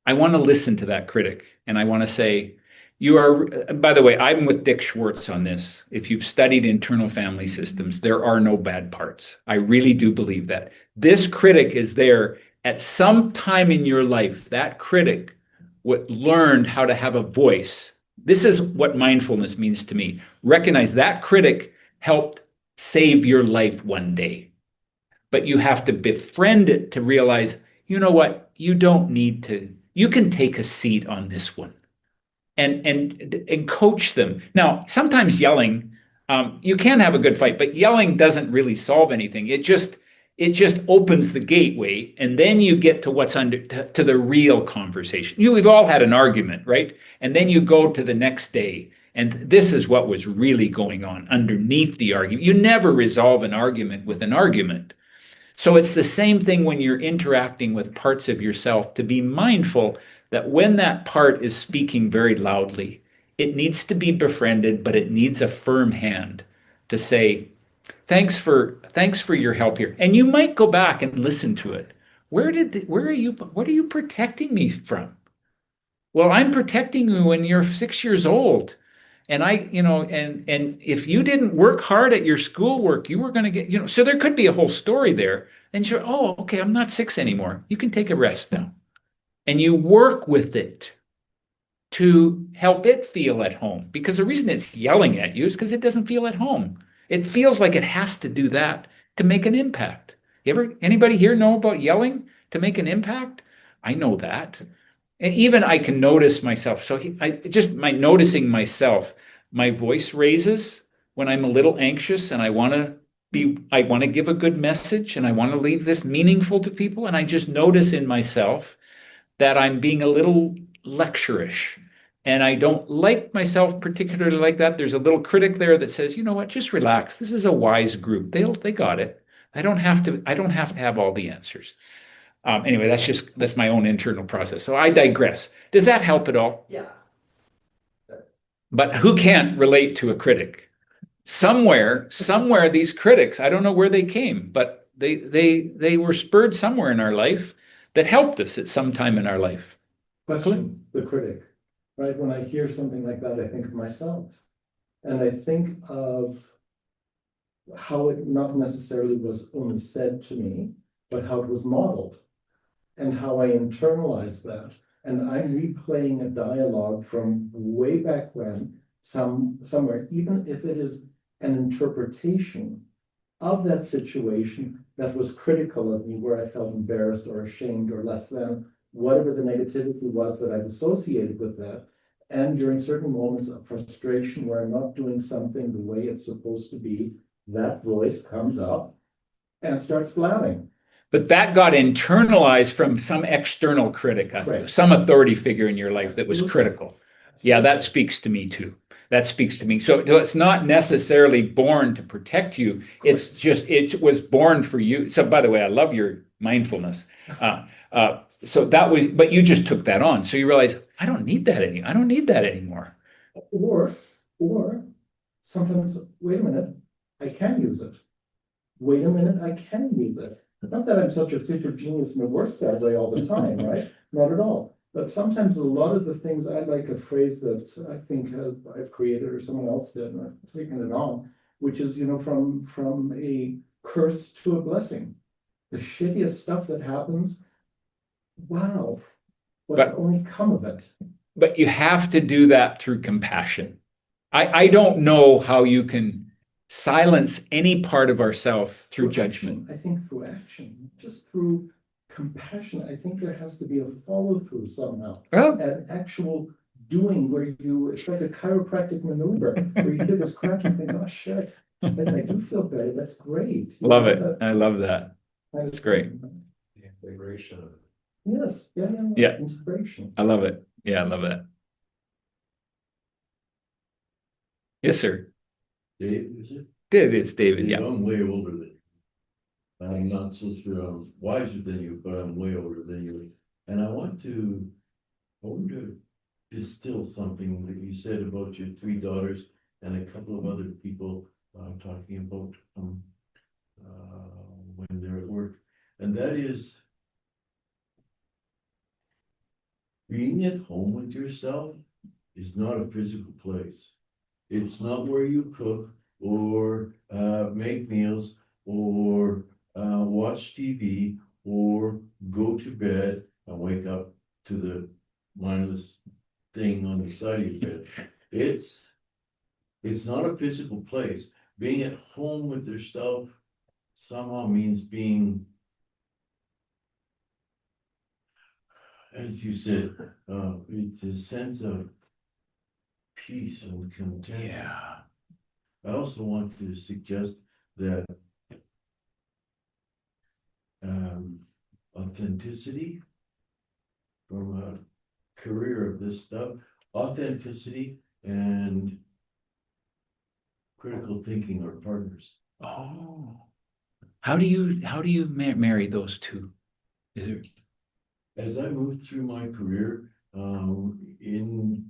I want to listen to that critic, and I want to say, by the way, I'm with Dick Schwartz on this. If you've studied internal family systems, there are no bad parts. I really do believe that. This critic is there at some time in your life. That critic learned how to have a voice. This is what mindfulness means to me. Recognize that critic helped save your life one day. But you have to befriend it to realize, you know what? You don't need to. You can take a seat on this one and coach them. Now, sometimes yelling You can have a good fight, but yelling doesn't really solve anything. It just opens the gateway, and then you get to what's to the real conversation. We've all had an argument, right? And then you go to the next day, and this is what was really going on underneath the argument. You never resolve an argument with an argument. So it's the same thing when you're interacting with parts of yourself, to be mindful that when that part is speaking very loudly, it needs to be befriended, but it needs a firm hand to say, thanks for your help here. And you might go back and listen to it. What are you protecting me from? Well, I'm protecting you when you're 6 years old. And and if you didn't work hard at your schoolwork, you were going to get, so there could be a whole story there. And you're, oh, okay, I'm not 6 anymore. You can take a rest now. And you work with it to help it feel at home. Because the reason it's yelling at you is because it doesn't feel at home. It feels like it has to do that to make an impact. Anybody here know about yelling to make an impact? I know that. And even I can notice myself. So my noticing myself, my voice raises when I'm a little anxious and I want to give a good message and I want to leave this meaningful to people. And I just notice in myself that I'm being a little lecturish. And I don't like myself particularly like that. There's a little critic there that says, you know what, just relax. This is a wise group. They got it. I don't have to have all the answers. Anyway, that's my own internal process. So I digress. Does that help at all? Yeah. But who can't relate to a critic? Somewhere, these critics, I don't know where they came, but they were spurred somewhere in our life that helped us at some time in our life. Question the critic, right? When I hear something like that, I think of myself. And I think of how it not necessarily was only said to me, but how it was modeled and how I internalized that. And I'm replaying a dialogue from way back when, somewhere, even if it is an interpretation of that situation that was critical of me, where I felt embarrassed or ashamed or less than, whatever the negativity was that I've associated with that. And during certain moments of frustration where I'm not doing something the way it's supposed to be, that voice comes up and starts blabbing. But that got internalized from some external critic, Right. some authority figure in your life that was critical. Yeah, that speaks to me too. That speaks to me. So it's not necessarily born to protect you. It's just, it was born for you. So by the way, I love your mindfulness. So that was, but you just took that on. So you realize, I don't need that anymore. Or sometimes, wait a minute, I can use it. Wait a minute, I can use it. Not that I'm such a future genius and it works that way all the time, right? Not at all. But sometimes a lot of the things, I like a phrase that I think I've created or someone else did, and I've taken it on, which is, from a curse to a blessing. The shittiest stuff that happens, wow, what's only come of it? But you have to do that through compassion. I don't know how you can silence any part of ourself through judgment. I think through action, just through compassion. I think there has to be a follow through somehow, an actual doing where it's like a chiropractic maneuver where you hear this crack and think, oh shit, I do feel better. That's great. Love it. I love that. That's great. The integration of it. Yes. Yeah. Integration. I love it. Yeah, I love that. Yes, sir. Dave, is it? It is David. Yeah. I'm way older than you. I'm not so sure I'm wiser than you, but I'm way older than you. And I want to distill something that you said about your 3 daughters and a couple of other people talking about when they're at work. And that is being at home with yourself is not a physical place. It's not where you cook or make meals or watch TV or go to bed and wake up to the mindless thing on the side of your bed. It's not a physical place. Being at home with yourself somehow means being, as you said, it's a sense of peace and content. Yeah. I also want to suggest that authenticity from a career of this stuff, authenticity and critical thinking are partners. Oh, how do you marry those two? Is there... As I moved through my career in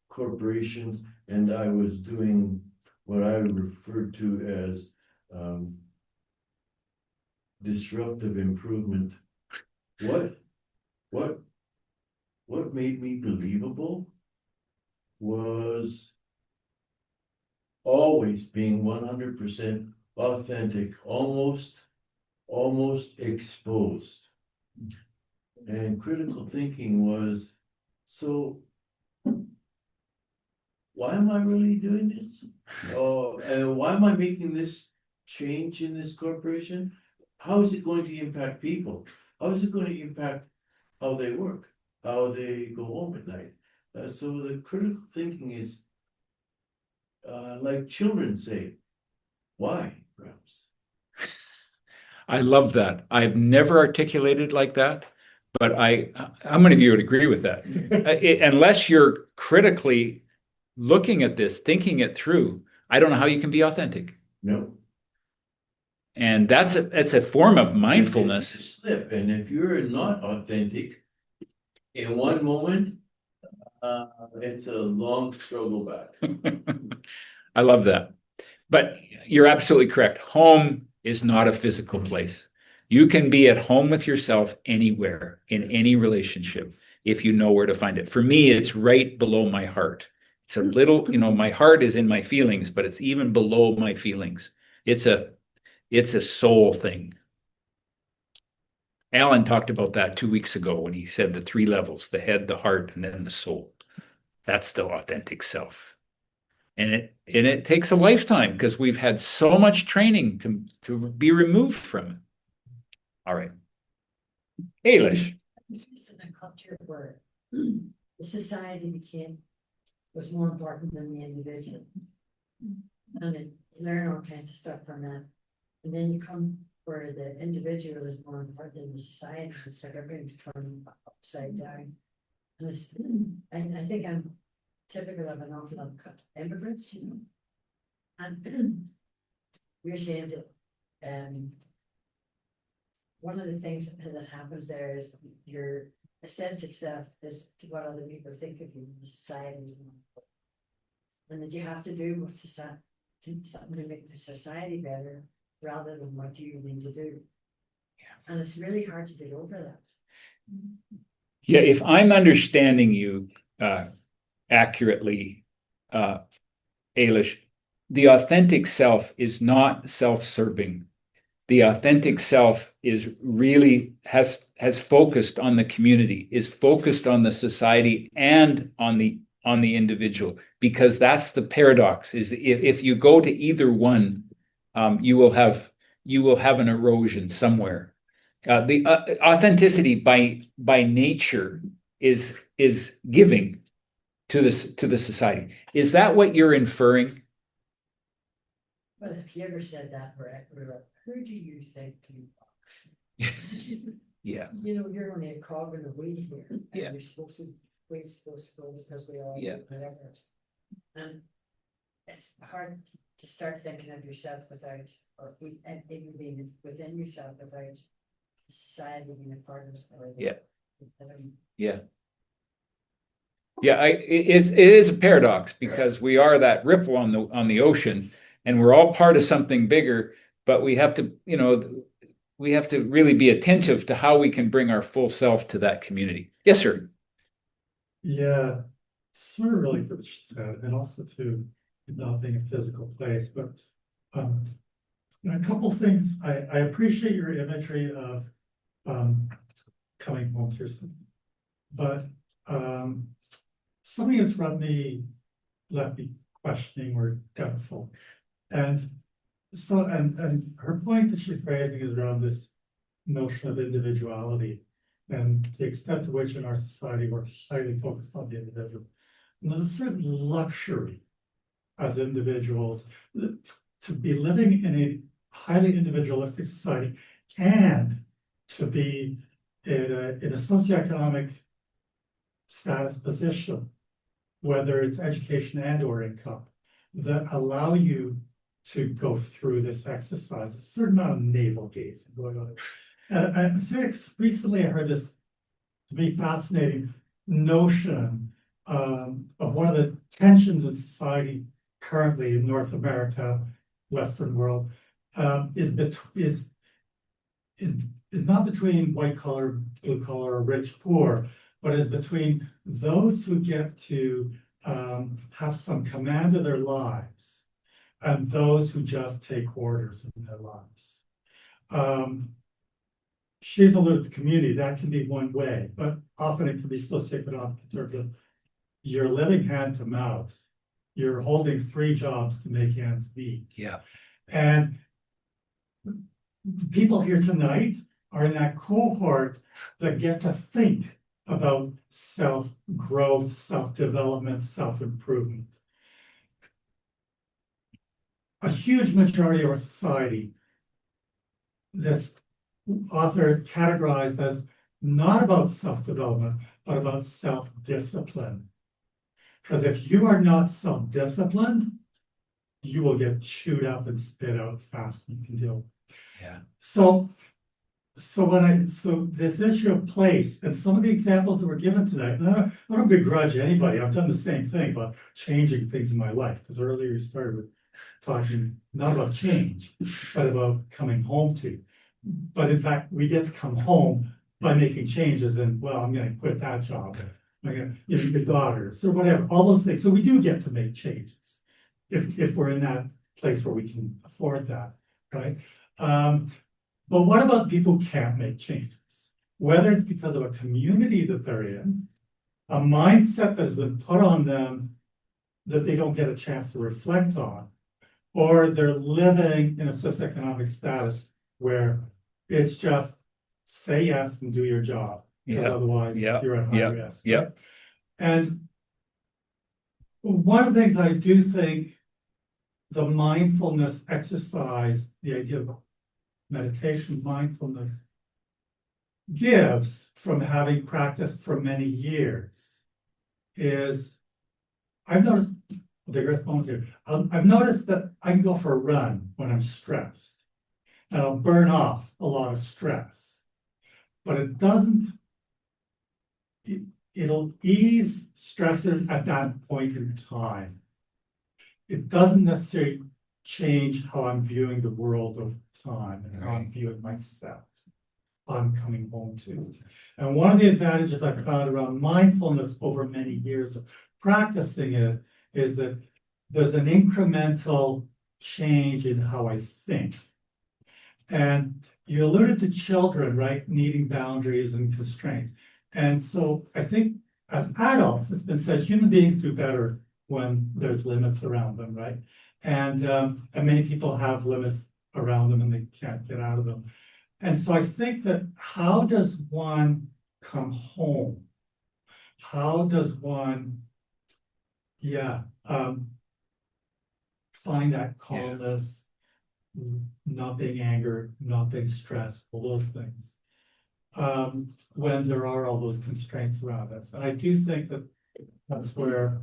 corporations, and I was doing what I referred to as disruptive improvement. What made me believable was always being 100% authentic, almost exposed. And critical thinking was, so why am I really doing this? Oh, and why am I making this change in this corporation? How is it going to impact people? How is it going to impact how they work, how they go home at night? So the critical thinking is like children say, why, perhaps? I love that. I've never articulated like that, but how many of you would agree with that? Unless you're critically looking at this, thinking it through, I don't know how you can be authentic. No. And it's a form of mindfulness. And slip, and if you're not authentic in one moment, it's a long struggle back. I love that. But you're absolutely correct. Home is not a physical place. You can be at home with yourself anywhere, in any relationship, if you know where to find it. For me, it's right below my heart. It's a little, my heart is in my feelings, but it's even below my feelings. It's a soul thing. Alan talked about that 2 weeks ago when he said the 3 levels, the head, the heart, and then the soul. That's the authentic self. And it takes a lifetime because we've had so much training to be removed from it. All right. Ailish. This is in a culture where the society was more important than the individual. And then you learn all kinds of stuff from that. And then you come where the individual is more important than the society. It's like everything's turned upside down. And I think I'm typical of an awful lot of immigrants, and we're saying that one of the things that happens there is your sense of self is to what other people think of you in the society, and that you have to do with society, something to make the society better rather than what you need to do. And it's really hard to get over that. Yeah, if I'm understanding you accurately, Ailish, the authentic self is not self-serving. The authentic self is really has focused on the community, is focused on the society and on the individual, because that's the paradox. Is if you go to either one, you will have an erosion somewhere. The authenticity by nature is giving to the society. Is that what you're inferring? But if you ever said that, who do you think you are? Yeah. You're only a cog in the wheel here. And yeah. You're supposed to go because we all yeah. Whatever. And it's hard to start thinking of yourself without, or even being within yourself without society being a part of it. Yeah. Yeah. Yeah, it is a paradox because we are that ripple on the ocean, and we're all part of something bigger. But we have to, really be attentive to how we can bring our full self to that community. Yes, sir. Yeah, sort of really what she said, and also to not being a physical place. But a couple things. I appreciate your imagery of coming home to yourself, but something that's left me questioning or doubtful. And so, and her point that she's raising is around this notion of individuality and the extent to which in our society we're highly focused on the individual. And there's a certain luxury as individuals, to be living in a highly individualistic society and to be in a socioeconomic status position, whether it's education and or income, that allow you to go through this exercise, a certain amount of navel gazing going on. And recently I heard this, to me, fascinating notion of one of the tensions in society currently in North America, Western world, is not between white collar, blue collar, rich, poor, but is between those who get to have some command of their lives and those who just take orders in their lives. She's alluded to community, that can be one way, but often it can be socioeconomic in terms of you're living hand to mouth. You're holding 3 jobs to make ends meet. Yeah. And the people here tonight are in that cohort that get to think about self-growth, self-development, self-improvement. A huge majority of our society, this author categorized as not about self-development, but about self-discipline. Because if you are not self-disciplined, you will get chewed up and spit out faster than you can deal. Yeah. So this issue of place and some of the examples that were given tonight, and I don't begrudge anybody. I've done the same thing about changing things in my life. Because earlier you started with talking not about change, but about coming home to. But in fact, we get to come home by making changes and, well, I'm going to quit that job. I'm going to give your daughters or whatever, all those things. So we do get to make changes if we're in that place where we can afford that, right? But what about the people who can't make changes? Whether it's because of a community that they're in, a mindset that has been put on them that they don't get a chance to reflect on, or they're living in a socioeconomic status where it's just say yes and do your job, because otherwise you're at high risk. Yeah. Right? And one of the things I do think the mindfulness exercise, the idea of meditation, mindfulness, gives from having practiced for many years is, I've noticed, I'll digress moment here. I've noticed that I can go for a run when I'm stressed, and I'll burn off a lot of stress, but it doesn't, it'll ease stressors at that point in time. It doesn't necessarily change how I'm viewing the world of time and how I'm viewing myself, I'm coming home to. And one of the advantages I found around mindfulness over many years of practicing it is that there's an incremental change in how I think. And you alluded to children, right, needing boundaries and constraints. And so I think as adults, it's been said human beings do better when there's limits around them, right? And many people have limits around them and they can't get out of them. And so I think that how does one come home? How does one, find that calmness, not being angered, not being stressed, all those things, when there are all those constraints around us. And I do think that that's where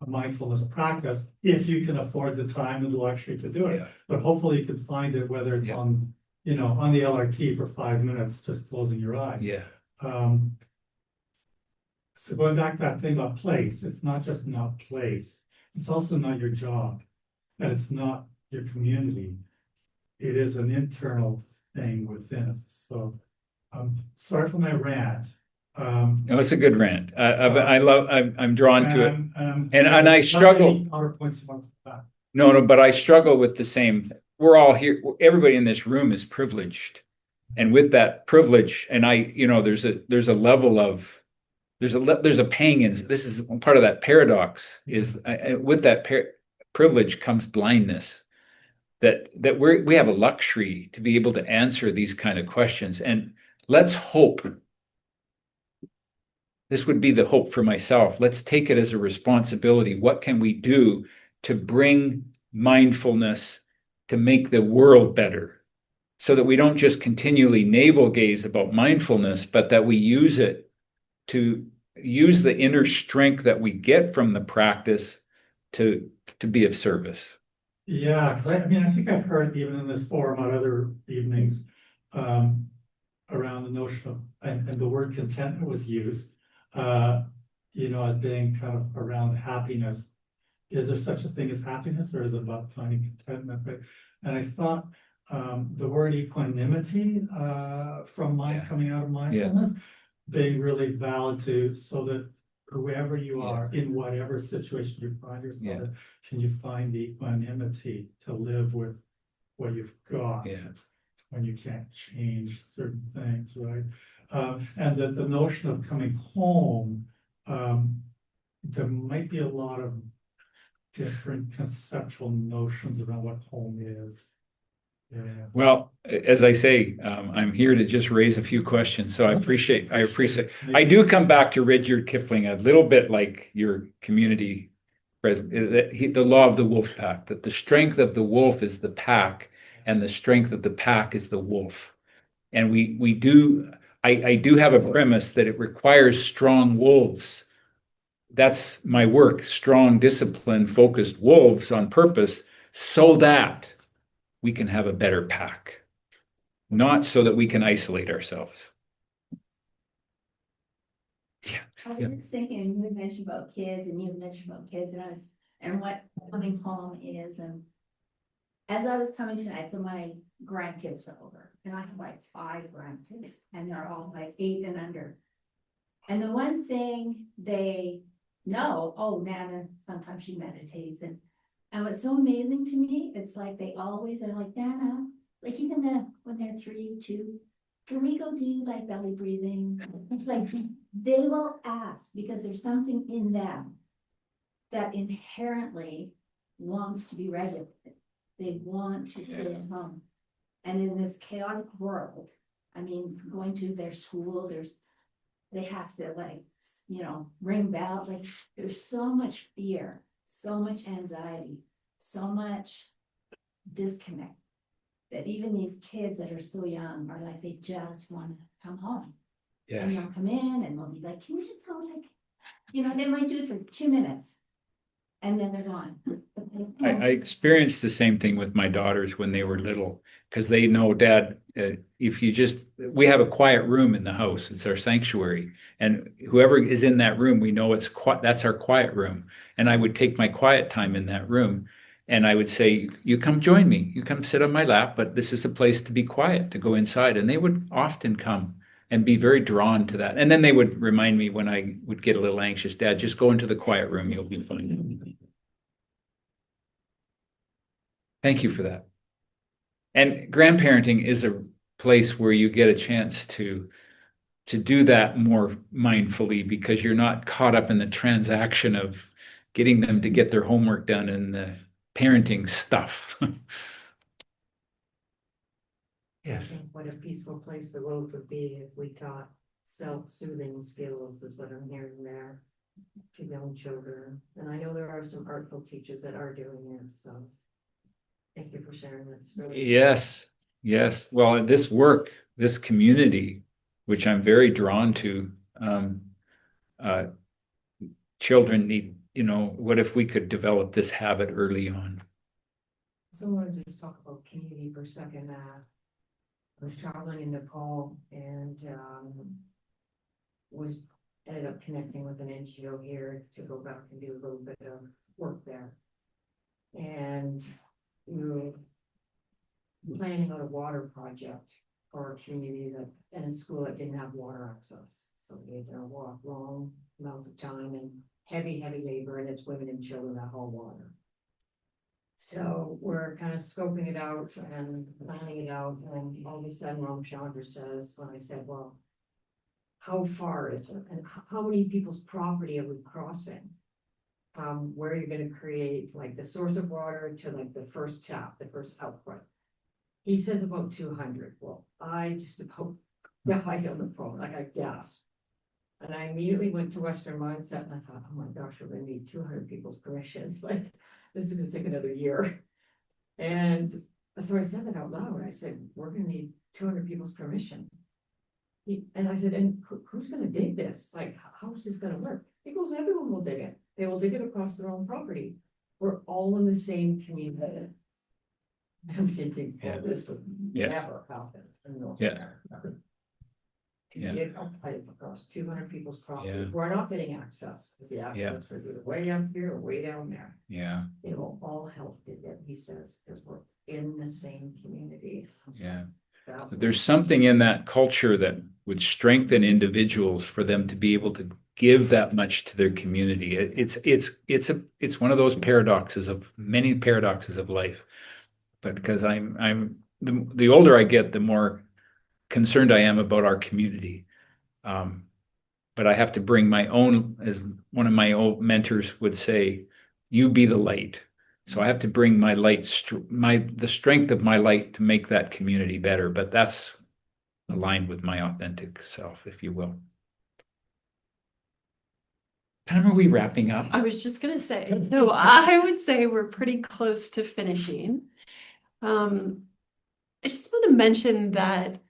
a mindfulness practice, if you can afford the time and the luxury to do it, but hopefully you can find it, whether it's on, on the LRT for 5 minutes, just closing your eyes. So going back to that thing about place, it's not just not place, it's also not your job, and it's not your community. It is an internal thing within it. So sorry for my rant. No, it's a good rant. I'm drawn to it. And I struggle. No, but I struggle with the same. We're all here. Everybody in this room is privileged. And with that privilege, and there's a level of, there's a pang in this is part of that paradox is with that privilege comes blindness. That we have a luxury to be able to answer these kind of questions. And let's hope. This would be the hope for myself. Let's take it as a responsibility. What can we do to bring mindfulness to make the world better, so that we don't just continually navel gaze about mindfulness, but that we use it to use the inner strength that we get from the practice to be of service. Yeah, because I mean, I think I've heard even in this forum at other evenings, around the notion of, and the word contentment was used, as being kind of around happiness. Is there such a thing as happiness, or is it about finding contentment? But, and I thought, the word equanimity, coming out of mindfulness, being really valid too, so that whoever you are, in whatever situation you find yourself in, can you find the equanimity to live with what you've got when you can't change certain things, right? And that the notion of coming home, there might be a lot of different conceptual notions around what home is. Yeah. Well, as I say, I'm here to just raise a few questions, so I appreciate. I do come back to Rudyard Kipling a little bit like your community president, the law of the wolf pack, that the strength of the wolf is the pack, and the strength of the pack is the wolf. And I do have a premise that it requires strong wolves. That's my work, strong, disciplined, focused wolves on purpose, so that we can have a better pack, not so that we can isolate ourselves. I was just thinking, you had mentioned about kids and you had mentioned about kids and what coming home is. And as I was coming tonight, so my grandkids were over and I have like 5 grandkids and they're all like 8 and under. And the one thing they know, oh, Nana, sometimes she meditates. And what's so amazing to me, it's like they always are like, Nana, like even when they're 3, 2, can we go do like belly breathing? Like they will ask because there's something in them that inherently wants to be regulated. They want to stay at home. And in this chaotic world, I mean, going to their school, they have to like, ring bell. Like there's so much fear, so much anxiety, so much disconnect that even these kids that are so young are like, they just want to come home. And they'll come in and they'll be like, can we just go like, they might do it for 2 minutes and then they're gone. I experienced the same thing with my daughters when they were little, because they know, Dad, we have a quiet room in the house. It's our sanctuary. And whoever is in that room, we know that's our quiet room. And I would take my quiet time in that room. And I would say, you come join me. You come sit on my lap, but this is a place to be quiet, to go inside. And they would often come and be very drawn to that. And then they would remind me when I would get a little anxious, Dad, just go into the quiet room. You'll be fine. Thank you for that. And grandparenting is a place where you get a chance to do that more mindfully, because you're not caught up in the transaction of getting them to get their homework done and the parenting stuff. Yes. I think what a peaceful place the world would be if we taught self-soothing skills, is what I'm hearing there, to young children. And I know there are some artful teachers that are doing it, so thank you for sharing that story. Yes. Well, this community, which I'm very drawn to, children need, what if we could develop this habit early on? So I want to just talk about community for a second. I was traveling in Nepal and ended up connecting with an NGO here to go back and do a little bit of work there. And we were planning on a water project for a community in a school that didn't have water access. So we had to walk long amounts of time and heavy labor, and it's women and children that haul water. So we're kind of scoping it out and planning it out, and all of a sudden Ram Chandra says, when I said, well, how far is it? And how many people's property are we crossing? Where you're going to create like the source of water to like the first tap, the first output. He says about 200. Well, I just about died on the phone, like I gasped. And I immediately went to Western mindset and I thought, oh my gosh, we're going to need 200 people's permissions. Like, this is gonna take another year. And so I said that out loud. I said, we're gonna need 200 people's permission. And I said, and who's gonna dig this? Like, how is this gonna work? He goes, everyone will dig it. They will dig it across their own property. We're all in the same community. I'm thinking, Yeah. this would Yeah. never happen. in North Yeah. America. To Yeah. dig a pipe across 200 people's property, Yeah. we're not getting access, because the access is either way up here or way down there. Yeah, It will all help to get, he says, because we're in the same communities. yeah. That There's something in that culture that would strengthen individuals for them to be able to give that much to their community. It's one of those paradoxes of many paradoxes of life. But because the older I get, the more concerned I am about our community. But I have to bring my own, as one of my old mentors would say, you be the light. So I have to bring my light, the strength of my light to make that community better. But that's aligned with my authentic self, if you will. Time are we wrapping up? I was just gonna say, no, I would say we're pretty close to finishing. I just want to mention that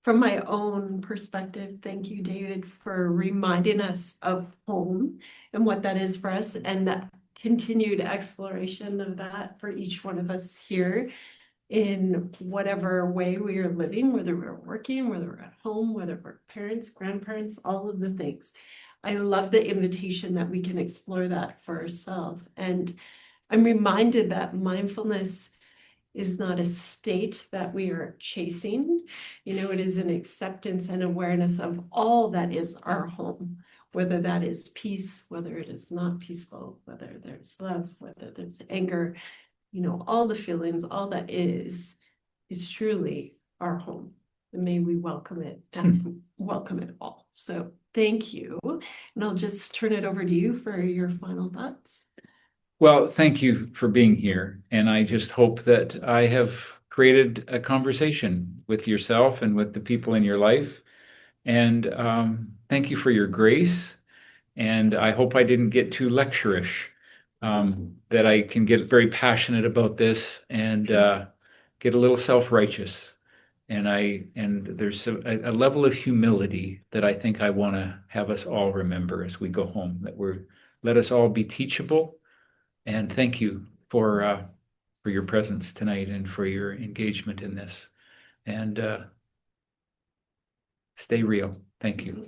from my own perspective, thank you, David, for reminding us of home and what that is for us, and that continued exploration of that for each one of us here in whatever way we are living, whether we're working, whether we're at home, whether we're parents, grandparents, all of the things. I love the invitation that we can explore that for ourselves. And I'm reminded that mindfulness is not a state that we are chasing. You know, it is an acceptance and awareness of all that is our home, whether that is peace, whether it is not peaceful, whether there's love, whether there's anger, you know, all the feelings, all that is truly our home. And may we welcome it and welcome it all. So thank you. And I'll just turn it over to you for your final thoughts. Well, thank you for being here. And I just hope that I have created a conversation with yourself and with the people in your life. And thank you for your grace. And I hope I didn't get too lecturish, that I can get very passionate about this and get a little self-righteous. And there's a level of humility that I think I want to have us all remember as we go home, that let us all be teachable. And thank you for your presence tonight and for your engagement in this. And stay real. Thank you.